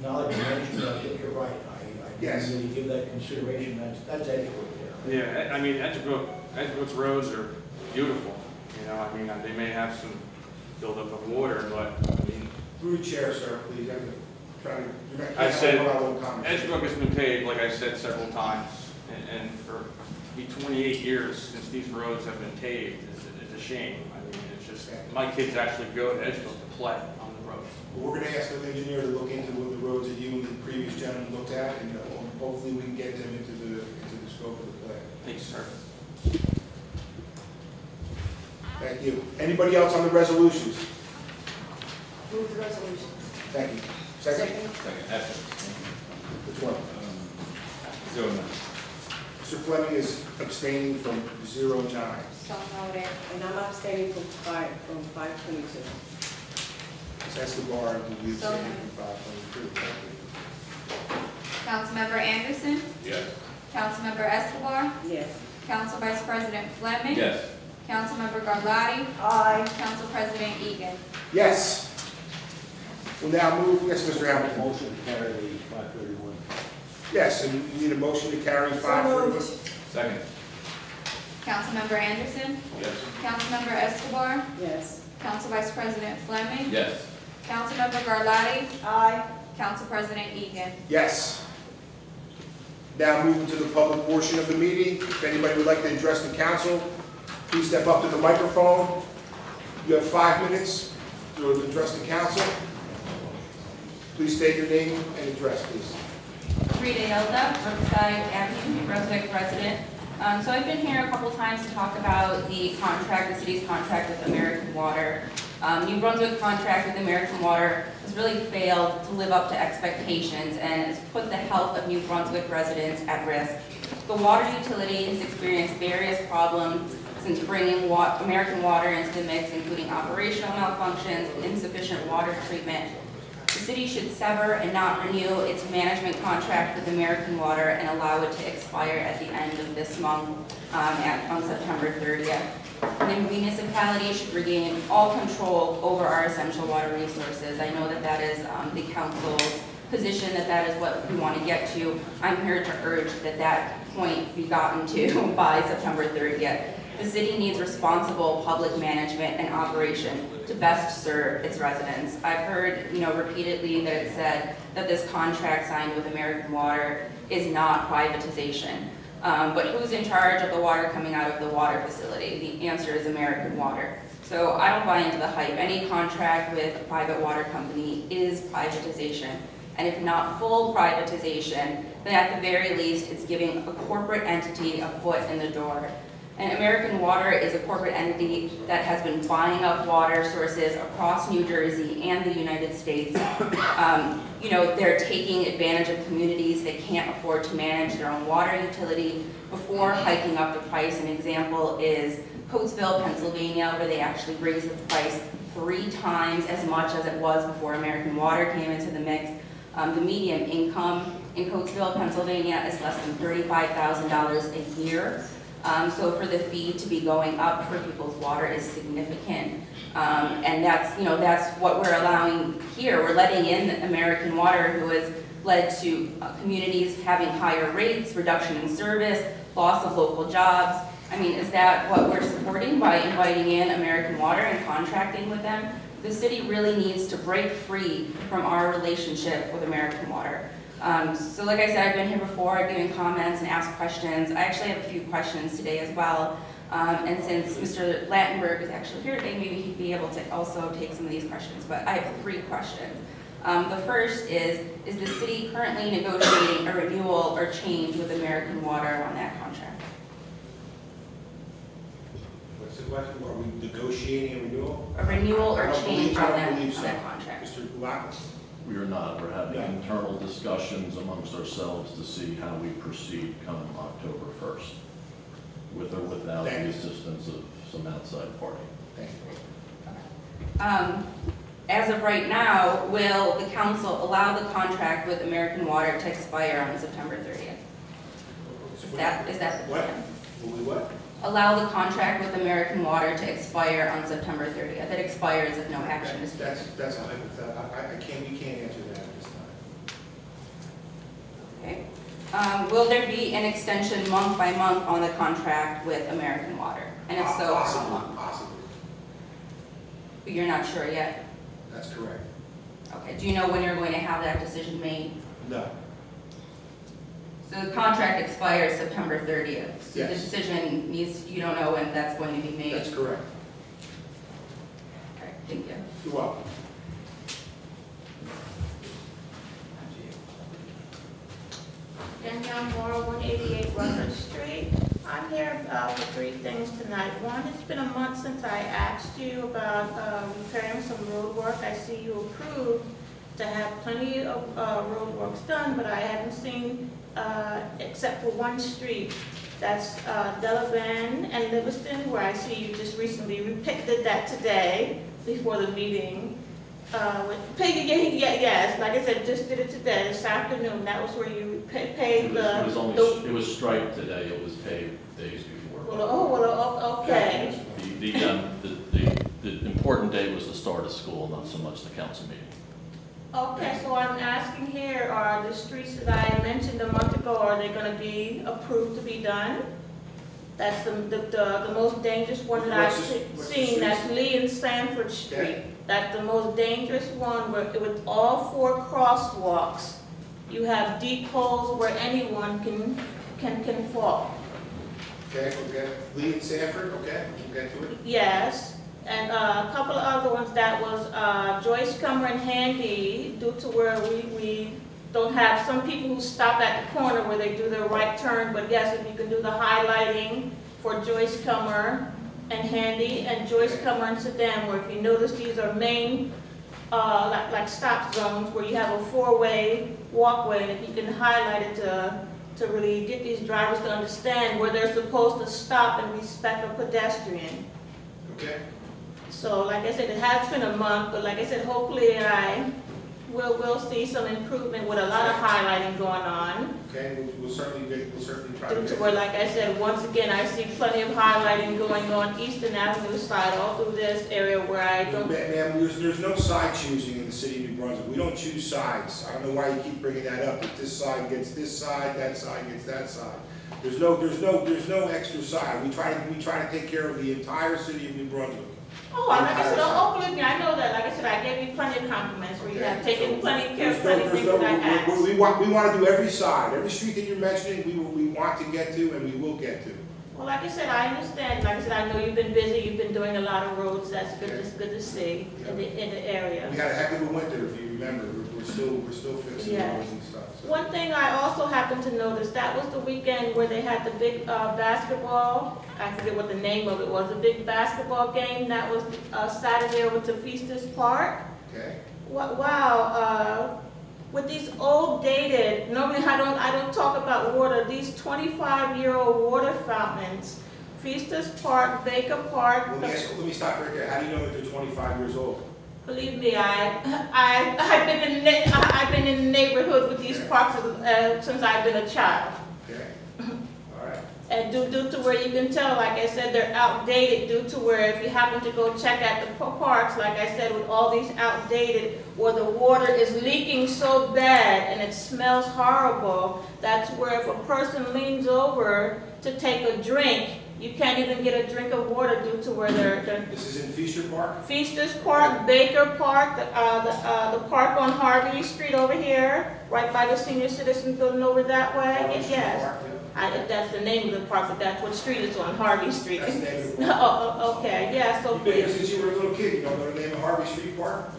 Now that you mentioned it, I think you're right. I Yes. didn't really give that consideration. That's Edgewood there. Yeah, I mean, Edgebrook's roads are beautiful. You know, I mean, they may have some buildup of water, but I mean. Through the chair, sir, please. I said, Edgebrook has been paved, like I said, several times, and for to be 28 years since these roads have been paved, it's a shame. I mean, it's just, my kids actually go to Edgebrook to play on the road. We're going to ask the engineer to look into the roads that you and the previous gentleman looked at, and hopefully we can get them into the scope of the plan. Thanks, sir. Thank you. Anybody else on the resolutions? Move the resolutions. Thank you. Second? Second. Which one? 09. Mr. Fleming is abstaining from 09. So noted. And I'm abstaining from 522. Ms. Escobar, do you So abstain moved. from 522? Thank you. Councilmember Anderson. Yes. Councilmember Escobar. Yes. Council Vice President Fleming. Yes. Councilmember Garlotti. Aye. Council President Egan. Yes. We'll now move, yes, Mr. Hamilton. Motion to carry the 531. Yes, and you need a motion to carry So 531. moved. Second. Councilmember Anderson. Yes. Councilmember Escobar. Yes. Council Vice President Fleming. Yes. Councilmember Garlotti. Aye. Council President Egan. Yes. Now moving to the public portion of the meeting. If anybody would like to address the council, please step up to the microphone. You have 5 minutes to address the council. Please state your name and address, please. Rita Hilda, Brookside Avenue, Brunswick resident. So I've been here a couple times to talk about the contract, the city's contract with American Water. New Brunswick contract with American Water has really failed to live up to expectations and has put the health of New Brunswick residents at risk. The water utility has experienced various problems since bringing American Water into the mix, including operational malfunctions, insufficient water treatment. The city should sever and not renew its management contract with American Water and allow it to expire at the end of this month on September 30th. The municipality should regain all control over our essential water resources. I know that that is the council's position, that is what we want to get to. I'm here to urge that that point be gotten to by September 30th. The city needs responsible public management and operation to best serve its residents. I've heard, repeatedly that it said that this contract signed with American Water is not privatization. But who's in charge of the water coming out of the water facility? The answer is American Water. So I don't buy into the hype. Any contract with a private water company is privatization. And if not full privatization, then at the very least, it's giving a corporate entity a foot in the door. And American Water is a corporate entity that has been buying up water sources across New Jersey and the United States. They're taking advantage of communities that can't afford to manage their own water utility before hiking up the price. An example is Coatesville, Pennsylvania, where they actually raised the price 3 times as much as it was before American Water came into the mix. The median income in Coatesville, Pennsylvania is less than $35,000 a year. So for the fee to be going up for people's water is significant. And that's what we're allowing here. We're letting in American Water, who has led to communities having higher rates, reduction in service, loss of local jobs. I mean, is that what we're supporting by inviting in American Water and contracting with them? The city really needs to break free from our relationship with American Water. So like I said, I've been here before, I've given comments and asked questions. I actually have a few questions today as well. And since Mr. Lattenberg is actually here today, maybe he'd be able to also take some of these questions. But I have 3 questions. The first is the city currently negotiating a renewal or change with American Water on that contract? What's the question? Are we negotiating a renewal? A renewal or change on I don't believe so. that contract? Mr. Kulakis? We are not. We're having No. internal discussions amongst ourselves to see how we proceed come October 1st, with or without the assistance of some outside party. Thank you. As of right now, will the council allow the contract with American Water to expire on September 30th? Is that the What? plan? Will we what? Allow the contract with American Water to expire on September 30th. It expires if no action is taken. That's a hypothetical. We can't answer that at this time. Okay. Will there be an extension month by month on the contract with American Water? And if so, how long? Possibly. But you're not sure yet? That's correct. Okay. Do you know when you're going to have that decision made? No. So the contract expires September 30th. So the Yes. decision you don't know when that's going to be made? That's correct. All right, thank you. You're welcome. Danielle Moore, 188 Rutgers Street. I'm here for 3 things tonight. One, it's been a month since I asked you about repairing some road work. I see you approved to have plenty of road works done, but I haven't seen, except for one street. That's Delavan and Livingston, where I see you just recently did that today before the meeting. Yes, like I said, just did it today, this afternoon. That was where you paid It was striped today. It was paved days before. Okay. The important day was the start of school, not so much the council meeting. Okay, so I'm asking here, are the streets that I mentioned a month ago, are they going to be approved to be done? That's the most dangerous one that What's I've the seen. street? That's Lee and Sanford Street. Okay. That's the most dangerous one with all 4 crosswalks. You have deep holes where anyone can fall. Okay, Lee and Sanford, okay, we'll get to it. Yes, and a couple of other ones, that was Joyce Comer and Handy, due to where we don't have some people who stop at the corner where they do their right turn, but yes, if you can do the highlighting for Joyce Comer and Handy, and Joyce Comer and Sedan, where if you notice these are main, like stop zones, where you have a 4-way walkway, and if you can highlight it to really get these drivers to understand where they're supposed to stop and respect a pedestrian. Okay. So like I said, it has been a month, but like I said, hopefully we'll see some improvement with a lot of highlighting going on. Okay, we'll certainly try to Due get to where, like I said, once again, I see plenty of highlighting going on Eastern Avenue side, all through this area where I don't. Ma'am, there's no side choosing in the city of New Brunswick. We don't choose sides. I don't know why you keep bringing that up, that this side gets this side, that side gets that side. There's no extra side. We try to take care of the entire city of New Brunswick. Oh, like I said, don't believe me, I know that. Like I said, I gave you plenty of compliments where you have taken plenty of care of plenty of things that I asked. We want to do every side, every street that you're mentioning, we want to get to and we will get to. Well, like I said, I understand. Like I said, I know you've been busy. You've been doing a lot of roads. That's good. It's good to see in the area. We had a heck of a winter, if you remember. We're still fixing roads and stuff. So. One thing I also happened to notice, that was the weekend where they had the big basketball. I forget what the name of it was. The big basketball game that was Saturday over to Feasters Park. Okay. Wow. With these old dated, normally I don't talk about water, these 25-year-old water fountains, Feasters Park, Baker Park. Let me stop right there. How do you know that they're 25 years old? Believe me, I've been in the neighborhood with these parks since I've been a child. Okay. All right. And due to where you can tell, like I said, they're outdated due to where if you happen to go check out the parks, like I said, with all these outdated, where the water is leaking so bad and it smells horrible, that's where if a person leans over to take a drink, you can't even get a drink of water due to where they're. This is in Feaster Park? Feasters Park, Baker Park, the park on Harvey Street over here, right by the senior citizen building over that way. Yes. That's the name of the park, but that's what street it's on, Harvey Street. That's the name of the park. Oh, okay, yeah, so You've been here since you were a little kid. You don't know the name of Harvey Street Park?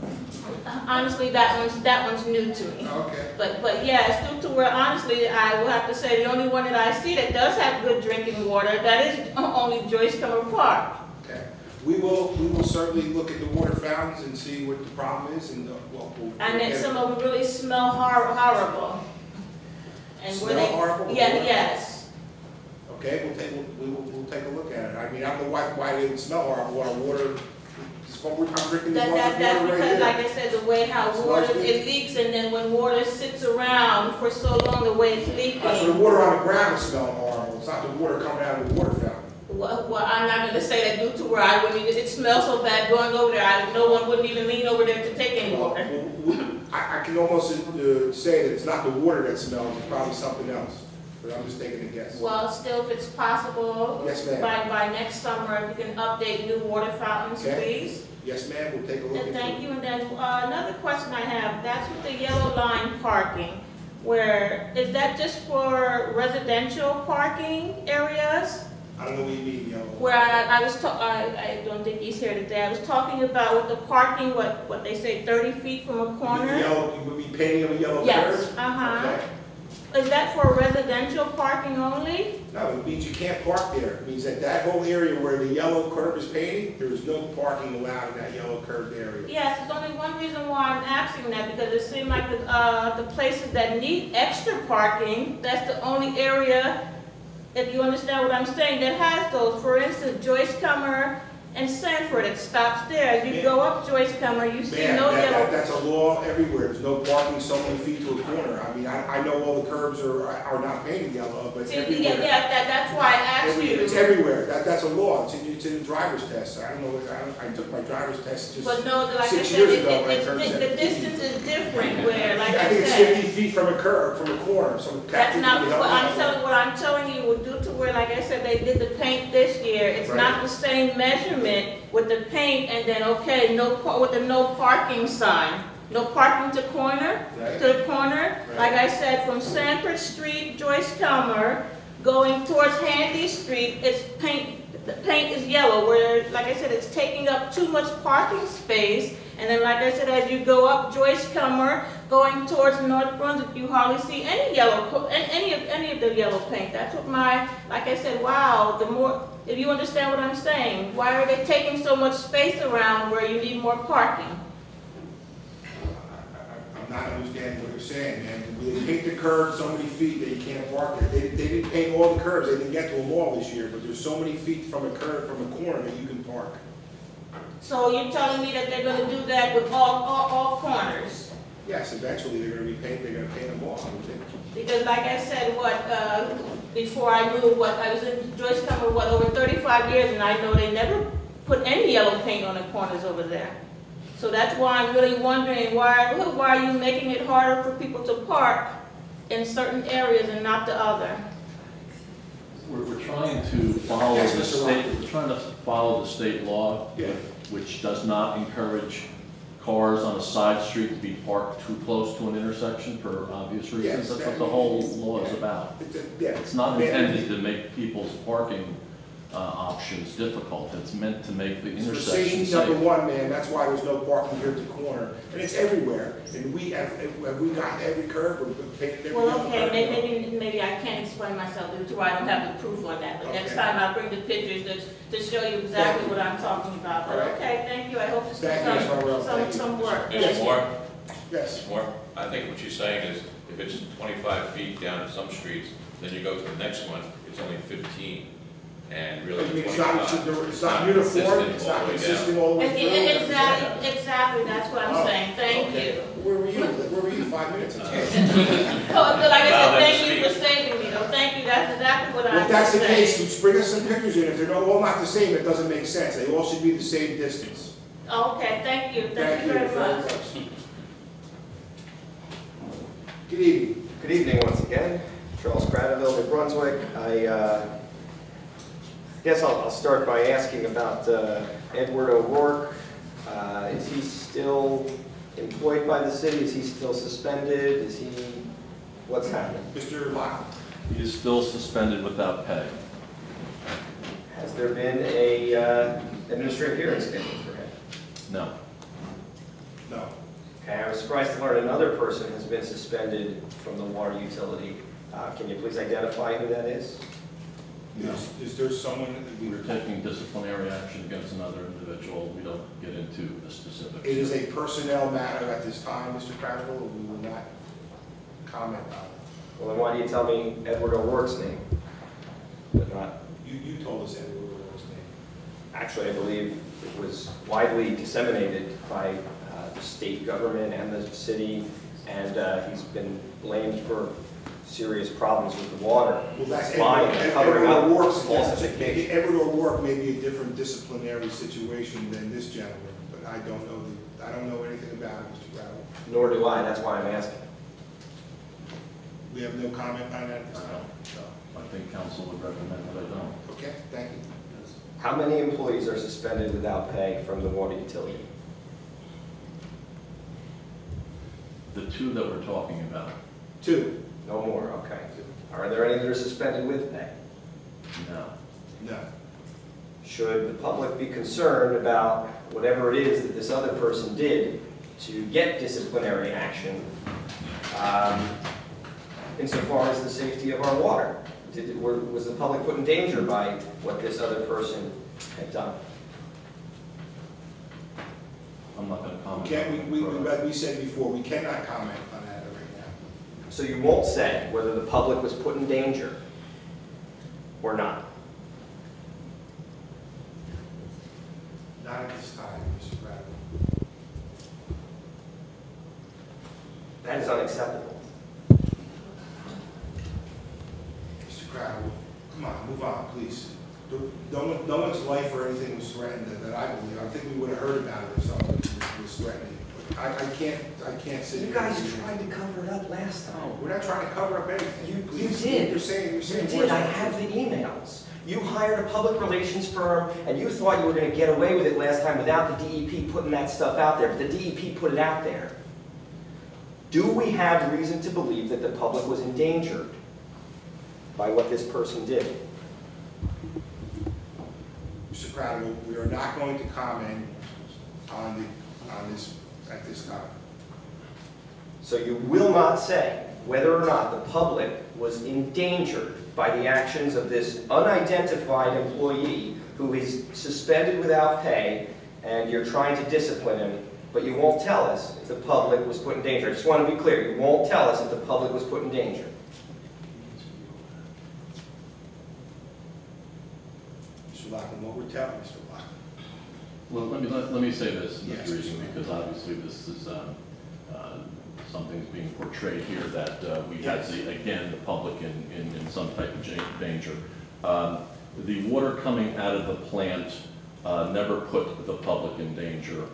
honestly, that one's new to me. Okay. But yeah, it's due to where, honestly, I will have to say the only one that I see that does have good drinking water, that is only Joyce Comer Park. Okay. We will certainly look at the water fountains and see what the problem is, and And then some of them really smell horrible. And Smell horrible? Yes. Okay, we'll take a look at it. I mean, I don't know why they would smell horrible. Our water, I'm drinking this That's water right because, here. like I said, the way how water, it leaks, and then when water sits around for so long, the way it's leaking. So the water on the ground is smelling horrible. It's not the water coming out of the water fountain. Well, I'm not going to say that due to where I wouldn't even, it smells so bad going over there, no one wouldn't even lean over there to take any water. I can almost say that it's not the water that smells, it's probably something else. But I'm just taking a guess. Well, still, if it's possible, Yes, ma'am. by next summer, if you can update new water fountains, Okay. please. Yes, ma'am, we'll take a look. And thank you. And then another question I have, that's with the yellow line parking. Where, is that just for residential parking areas? I don't know what you mean, yellow. Where I don't think he's here today. I was talking about with the parking, what they say, 30 feet from a corner? You would be painting of a yellow curve? Yes, Okay. Is that for residential parking only? No, it means you can't park there. It means that whole area where the yellow curve is painted, there is no parking allowed in that yellow curved area. Yes, there's only one reason why I'm asking that, because it seems like the places that need extra parking, that's the only area, if you understand what I'm saying, that has those. For instance, Joyce Comer and in Sanford, it stops there. As you go up Joyce Comer, you see Man, no yellow. that's a law everywhere. There's no parking so many feet to a corner. I mean, I know all the curbs are not painted yellow, but it's See, everywhere. that's why I asked you. It's everywhere. That's a law. It's in the driver's test. I don't know. I took my driver's test just But no, like I 6 said, years ago when I turned the 17. distance is different where, like I I think it's said. 50 feet from a curb, from a corner. So That's not what I'm telling you, due to where, like I said, they did the paint this year. It's not the same measurement with the paint and then, okay, with the no parking sign. No parking to corner, to the corner. Like I said, from Sanford Street, Joyce Comer, going towards Handy Street, it's paint, the paint is yellow, where, like I said, it's taking up too much parking space. And then, like I said, as you go up Joyce Comer, going towards North Brunswick, you hardly see any yellow, any of the yellow paint. That's what like I said, wow, the more, if you understand what I'm saying, why are they taking so much space around where you need more parking? I'm not understanding what you're saying, man. They paint the curb so many feet that you can't park there. They didn't paint all the curbs. They didn't get to them all this year, but there's so many feet from a curb, from a corner that you can park. So you're telling me that they're going to do that with all corners? Yes, eventually they're going to paint them all, I would think. Because like I said, before I moved, I was in Joyce Comer, over 35 years, and I know they never put any yellow paint on the corners over there. So that's why I'm really wondering, why are you making it harder for people to park in certain areas and not the other? We're trying to follow the state. We're trying to follow the state law, which does not encourage cars on a side street to be parked too close to an intersection for obvious reasons. That's what the whole law is about. It's not intended to make people's parking options difficult. It's meant to make the intersection Safety safe. number one, man. That's why there's no parking here at the corner, and it's everywhere. And we have we got every curb or painted every Well, okay, curb. maybe I can't explain myself due to why I don't have the proof on that. But next time I'll bring the pictures to show you exactly what I'm talking about. But okay, thank you. I hope to see some work. Mr. Moore? Yes. Mr. Moore, I think what you're saying is if it's 25 feet down to some streets, then you go to the next one, it's only 15. And really, I mean, it's not uniform, it's not consistent all the way through. Exactly, that's what I'm saying. Thank you. Where were you 5 minutes ago? Like I said, thank you for saving me, though. Thank you, that's exactly what I'm saying. If that's the case, bring us some pictures in. If they're all not the same, it doesn't make sense. They all should be the same distance. Okay, thank you. Thank you very much. Good evening. Good evening once again. Charles Cradaville, New Brunswick. I guess I'll start by asking about Edward O'Rourke. Is he still employed by the city? Is he still suspended? What's happening? Mr. Locke. He is still suspended without pay. Has there been a administrative hearing scheduled for him? No. No. Okay, I was surprised to learn another person has been suspended from the water utility. Can you please identify who that is? Is there someone that We're taking disciplinary action against another individual. We don't get into the specifics. It is a personnel matter at this time, Mr. Cradaville, and we will not comment on it. Well, then why do you tell me Edward O'Rourke's name? But not. You told us Edward O'Rourke's name. Actually, I believe it was widely disseminated by the state government and the city, and he's been blamed for serious problems with the water. Well, that's lying and covering up falsification. Edward O'Rourke may be a different disciplinary situation than this gentleman, but I don't know anything about it, Mr. Cradaville. Nor do I. That's why I'm asking. We have no comment on that. I think council would recommend that I don't. Okay, thank you. How many employees are suspended without pay from the water utility? The two that we're talking about. Two. No more, okay. Are there any that are suspended with pay? No. No. Should the public be concerned about whatever it is that this other person did to get disciplinary action insofar as the safety of our water? Was the public put in danger by what this other person had done? I'm not going to comment. Like we said before, we cannot comment on that right now. So you won't say whether the public was put in danger or not? Not at this time, Mr. Bradley. That is unacceptable. Mr. Crowell, come on, move on, please. No one's life or anything was threatened that I believe. I think we would have heard about it if something was threatening. But I can't sit here. You guys tried to cover it up last time. We're not trying to cover up anything. You did. You're saying. You did. I have the emails. You hired a public relations firm, and you thought you were going to get away with it last time without the DEP putting that stuff out there. But the DEP put it out there. Do we have reason to believe that the public was endangered by what this person did? Mr. Crowell, we are not going to comment on this at this time. So you will not say whether or not the public was endangered by the actions of this unidentified employee who is suspended without pay, and you're trying to discipline him, but you won't tell us if the public was put in danger. I just want to be clear, you won't tell us if the public was put in danger. Mr. Lockman, what we're telling Mr. Lockman. Well, let me say this, Yes, Mr. Reason, because obviously this is something's being portrayed here that we had, again, the public in some type of danger. The water coming out of the plant never put the public in danger.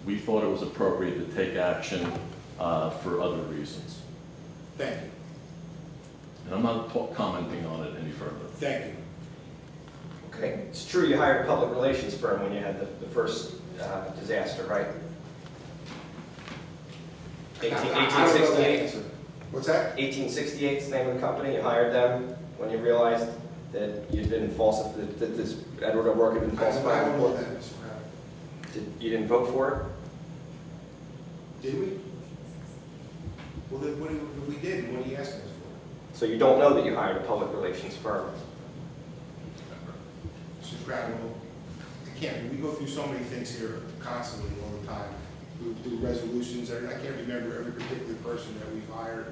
We thought it was appropriate to take action for other reasons. Thank you. And I'm not commenting on it any further. Thank you. Okay, it's true you hired a public relations firm when you had the first disaster, right? 1868? What's that? 1868 is the name of the company. You hired them when you realized that you'd been falsified, that this Edward O'Rourke had been falsified. I don't know that, Mr. Crowell. You didn't vote for it? Did we? Well, then what if we did? What are you asking us for? So you don't know that you hired a public relations firm? Mr. Crowell, I can't. We go through so many things here constantly all the time. We do resolutions. I can't remember every particular person that we've hired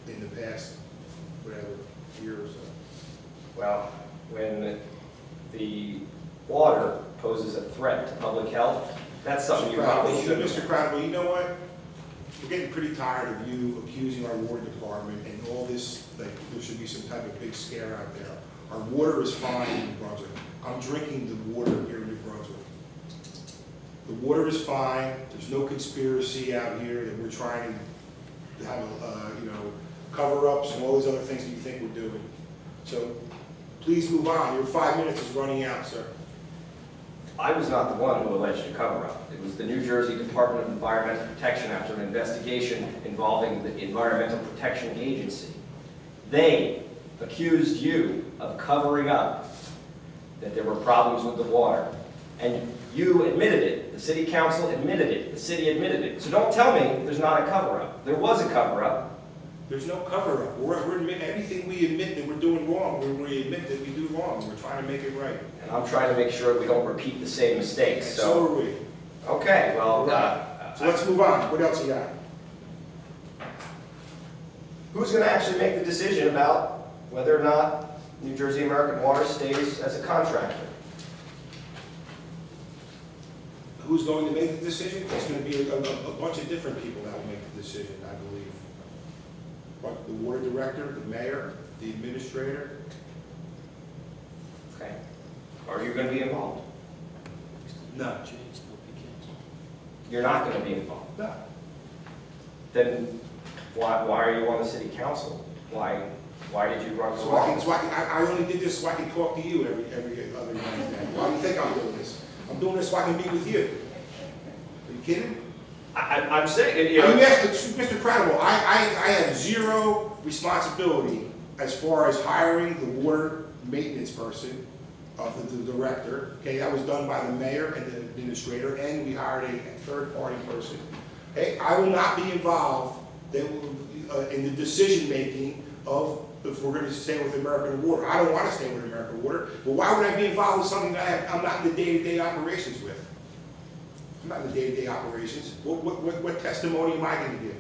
in the past, whatever, year or so. Well, when the water poses a threat to public health, that's something you probably should have. Mr. Crowell, you know what? We're getting pretty tired of you accusing our water department and all this, like there should be some type of big scare out there. Our water is fine in New Brunswick. I'm drinking the water here in New Brunswick. The water is fine. There's no conspiracy out here that we're trying to have, cover-ups and all these other things that you think we're doing. So please move on. Your 5 minutes is running out, sir. I was not the one who alleged a cover-up. It was the New Jersey Department of Environmental Protection after an investigation involving the Environmental Protection Agency. They accused you of covering up that there were problems with the water. And you admitted it. The city council admitted it. The city admitted it. So don't tell me there's not a cover-up. There was a cover-up. There's no cover-up. We're admitting everything we admit that we're doing wrong. We admit that we do wrong. We're trying to make it right. And I'm trying to make sure we don't repeat the same mistakes. And so are we. Okay, well, so let's move on. What else you got? Who's going to actually make the decision about whether or not New Jersey American Water stays as a contractor? Who's going to make the decision? It's going to be a bunch of different people that will make the decision, I believe. But the water director, the mayor, the administrator. Okay. Are you going to be involved? No. You're not going to be involved? No. Then why are you on the city council? Why did you run for office? I only did this so I can talk to you every other Wednesday. Why do you think I'm doing this? I'm doing this so I can be with you. Are you kidding? I'm saying, you asked Mr. Credible, I have zero responsibility as far as hiring the water maintenance person, the director. Okay, that was done by the mayor and the administrator, and we hired a third-party person. Okay, I will not be involved in the decision-making of if we're going to stay with American Water. I don't want to stay with American Water, but why would I be involved with something that I'm not in the day-to-day operations with? I'm not in the day-to-day operations. What testimony am I going to give?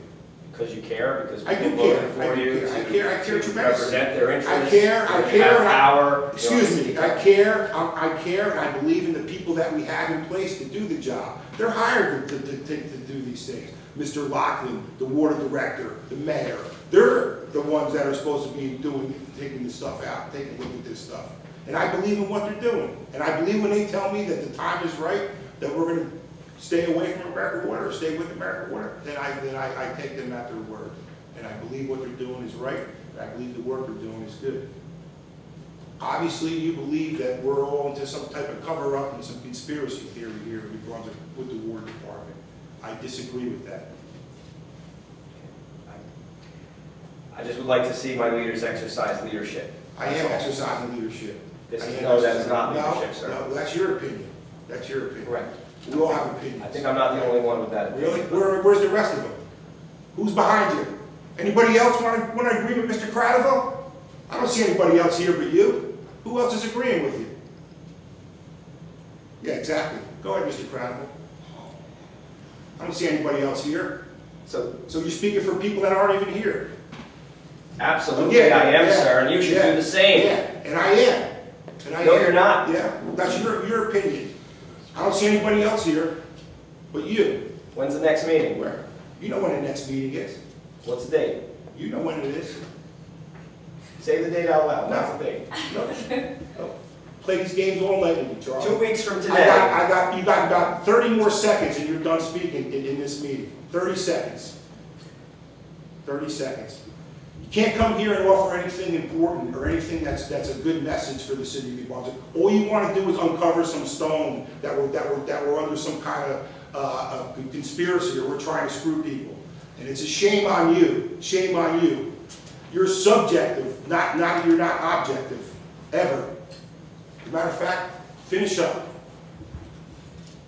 Because you care, because I do people voted care. for I do you care. I to care. I care to tremendously. represent their interests. I care. I you care. have and I- power. Excuse me. I care. I care, and I believe in the people that we have in place to do the job. They're hired to do these things. Mr. Loughlin, the water director, the mayor. They're the ones that are supposed to be taking this stuff out, taking a look at this stuff. And I believe in what they're doing. And I believe when they tell me that the time is right, that we're going to stay away from American Water, or stay with American Water, then I take them at their word. And I believe what they're doing is right, and I believe the work they're doing is good. Obviously, you believe that we're all into some type of cover-up and some conspiracy theory here in New Brunswick with the Water Department. I disagree with that. I just would like to see my leaders exercise leadership. I am exercising leadership. No, that is not leadership, sir. No, that's your opinion. That's your opinion. Correct. We all have opinions. I think I'm not the only one with that Really? opinion. Where's the rest of them? Who's behind you? Anybody else want to agree with Mr. Cradaville? I don't see anybody else here but you. Who else is agreeing with you? Yeah, exactly. Go ahead, Mr. Cradaville. I don't see anybody else here. So you're speaking for people that aren't even here. Absolutely, Yeah, I am, yeah, sir, and you should yeah, do the same. Yeah, and I am. And I No, am. you're not. Yeah, that's your opinion. I don't see anybody else here but you. When's the next meeting? Where? You know when the next meeting is. What's the date? You know when it is. Say the date out loud. No. What's the date? No. Play these games all night with me, Charlie. 2 weeks from today. You got about 30 more seconds and you're done speaking in this meeting. 30 seconds. 30 seconds. You can't come here and offer anything important or anything that's a good message for the city of New Brunswick. All you want to do is uncover some stone that we're under some kind of conspiracy, or we're trying to screw people. And it's a shame on you. Shame on you. You're subjective, you're not objective, ever. As a matter of fact, finish up.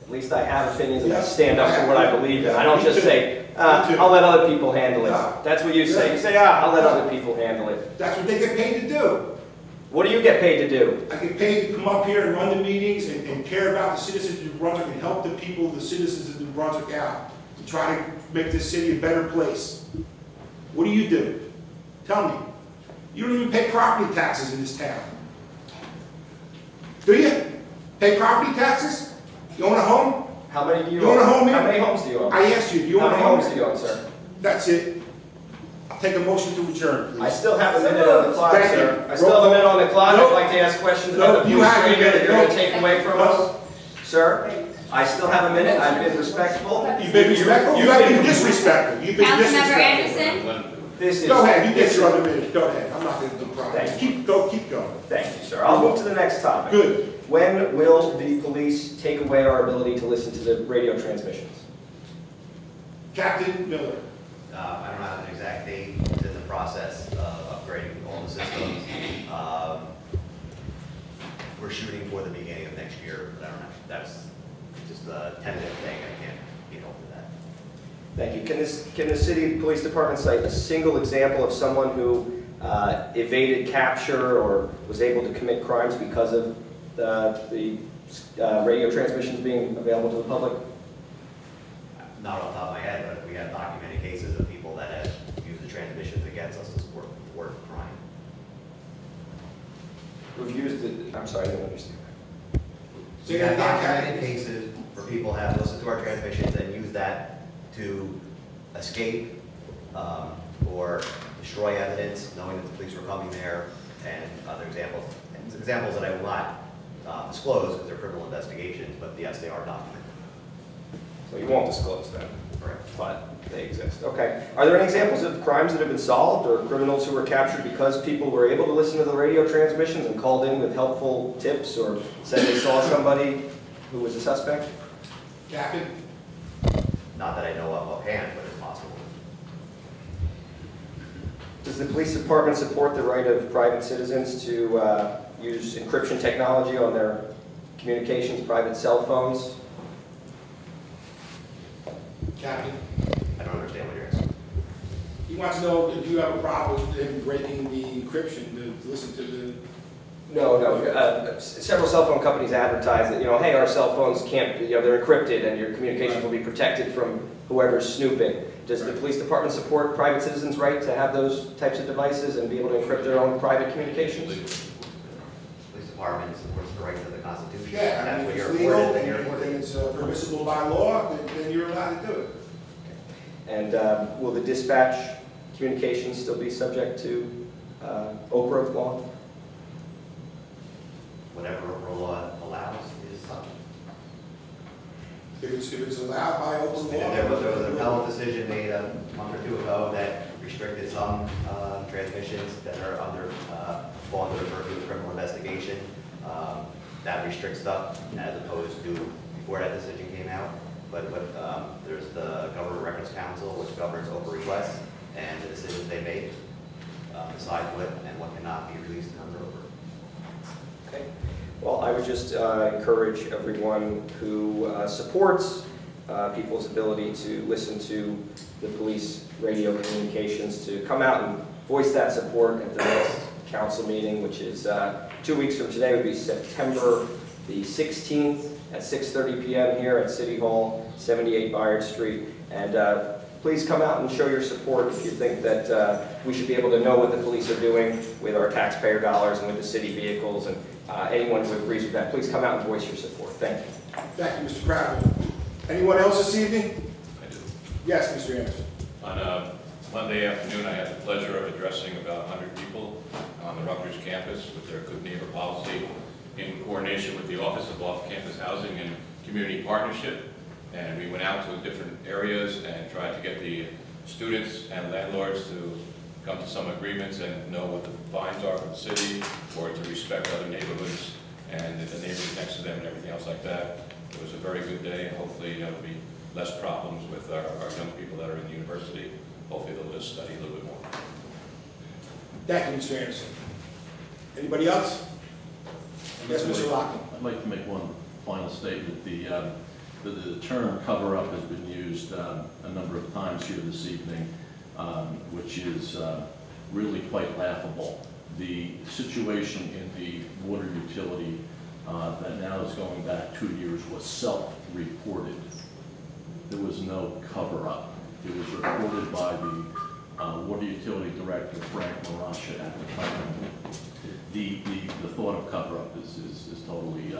At least I have opinions and I Yes, stand up for what I believe in. I don't Me just too. say, Me too. I'll let other people handle it. No. That's what you say. Yeah. You say, I'll let other people handle it. That's what they get paid to do. What do you get paid to do? I get paid to come up here and run the meetings and care about the citizens of New Brunswick and help the people, the citizens of New Brunswick out to try to make this city a better place. What do? Tell me. You don't even pay property taxes in this town. Do you? Pay property taxes? You own a home? How many do you You own a home here? How many homes do you own? I asked you, do you How own a many home? homes do you own, sir? That's it. I'll take a motion to adjourn, please. I still have a minute on the clock, Thank you. sir. I still have a minute on the clock. Nope. I'd like to ask questions Nope, about the you police have a radio that minute. you're going to Nope. take away from us. Sir, I still have a minute. I've been respectful. You've been respectful? You have been disrespectful. You've been Councilmember disrespectful. Anderson? This is. Go ahead, you get your other minute. Go ahead. I'm not going to do problems. Thank Keep going. Thank you, sir. I'll move to the next topic. Good. When will the police take away our ability to listen to the radio transmissions? Captain Miller. I don't have an exact date. It's in the process of upgrading all the systems. We're shooting for the beginning of next year, but I don't know. That's just a tentative thing. I can't get over that. Thank you. Can the city police department cite a single example of someone who evaded capture or was able to commit crimes because of the radio transmissions being available to the public? Not off the top of my head, but we have documented cases of people that have used the transmissions against us to support crime. Who've used it? I'm sorry, I didn't understand. We have documented cases where people have listened to our transmissions and used that to escape or destroy evidence, knowing that the police were coming there, and other examples. And examples that I will not disclose because they're criminal investigations, but yes, they are documented. So you won't disclose them? Correct. But they exist. Okay. Are there any examples of crimes that have been solved or criminals who were captured because people were able to listen to the radio transmissions and called in with helpful tips or said they saw somebody who was a suspect? Captain? Not that I know of offhand, but it's possible. Does the police department support the right of private citizens to use encryption technology on their communications, private cell phones? Captain? I don't understand what you're asking. He wants to know if you have a problem with him breaking the encryption to listen to the No. Several cell phone companies advertise that, hey, our cell phones can't, they're encrypted and your communications will be protected from whoever's snooping. Does the police department support private citizens' right to have those types of devices and be able to encrypt their own private communications? Police department supports the rights of the Constitution. Yeah, That's what if you're it's legal, afforded, then you're afforded. and it's permissible by law, then you're allowed to do it. And will the dispatch communications still be subject to Oprah law? Whatever law allows is something. If it's allowed by open law. There was an appellate decision made a month or two ago that restricted some transmissions that are fall under the purview of criminal investigation. That restricts stuff as opposed to before that decision came out. But there's the Government Records Council, which governs Oprah requests, and the decisions they make decide what and what cannot be released under Oprah. Okay. Well, I would just encourage everyone who supports people's ability to listen to the police radio communications to come out and voice that support at the next council meeting, which is 2 weeks from today, would be September the 16th at 6:30 p.m. here at City Hall, 78 Bayard Street. And please come out and show your support if you think that we should be able to know what the police are doing with our taxpayer dollars and with the city vehicles. And anyone who agrees with that, please come out and voice your support. Thank you. Thank you, Mr. Crowder. Anyone else this evening? I do. Yes, Mr. Anderson. On Monday afternoon, I had the pleasure of addressing about 100 people on the Rutgers campus with their Good Neighbor policy in coordination with the Office of Off-Campus Housing and Community Partnership. And we went out to different areas and tried to get the students and landlords to come to some agreements and know what the fines are for the city, or to respect other neighborhoods and the neighbors next to them and everything else like that. It was a very good day, and hopefully there'll be less problems with our young people that are in the university. Hopefully they'll just study a little bit more. Thank you, Mr. Anderson. Anybody else? Yes, Mr. Lockton. I'd like to make one final statement. The term cover-up has been used a number of times here this evening, which is really quite laughable. The situation in the water utility that now is going back 2 years was self-reported. There was no cover-up. It was reported by the water utility director, Frank Marasha, at the time. The thought of cover-up is totally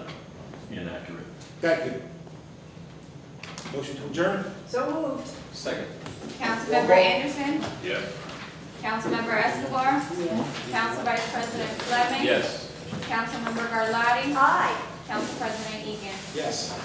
inaccurate. Thank you. Motion to adjourn? So moved. Second. Councilmember Anderson. Yes. Councilmember Escobar. Yes. Council Vice President Fleming. Yes. Councilmember Garlotti. Aye. Council President Egan. Yes.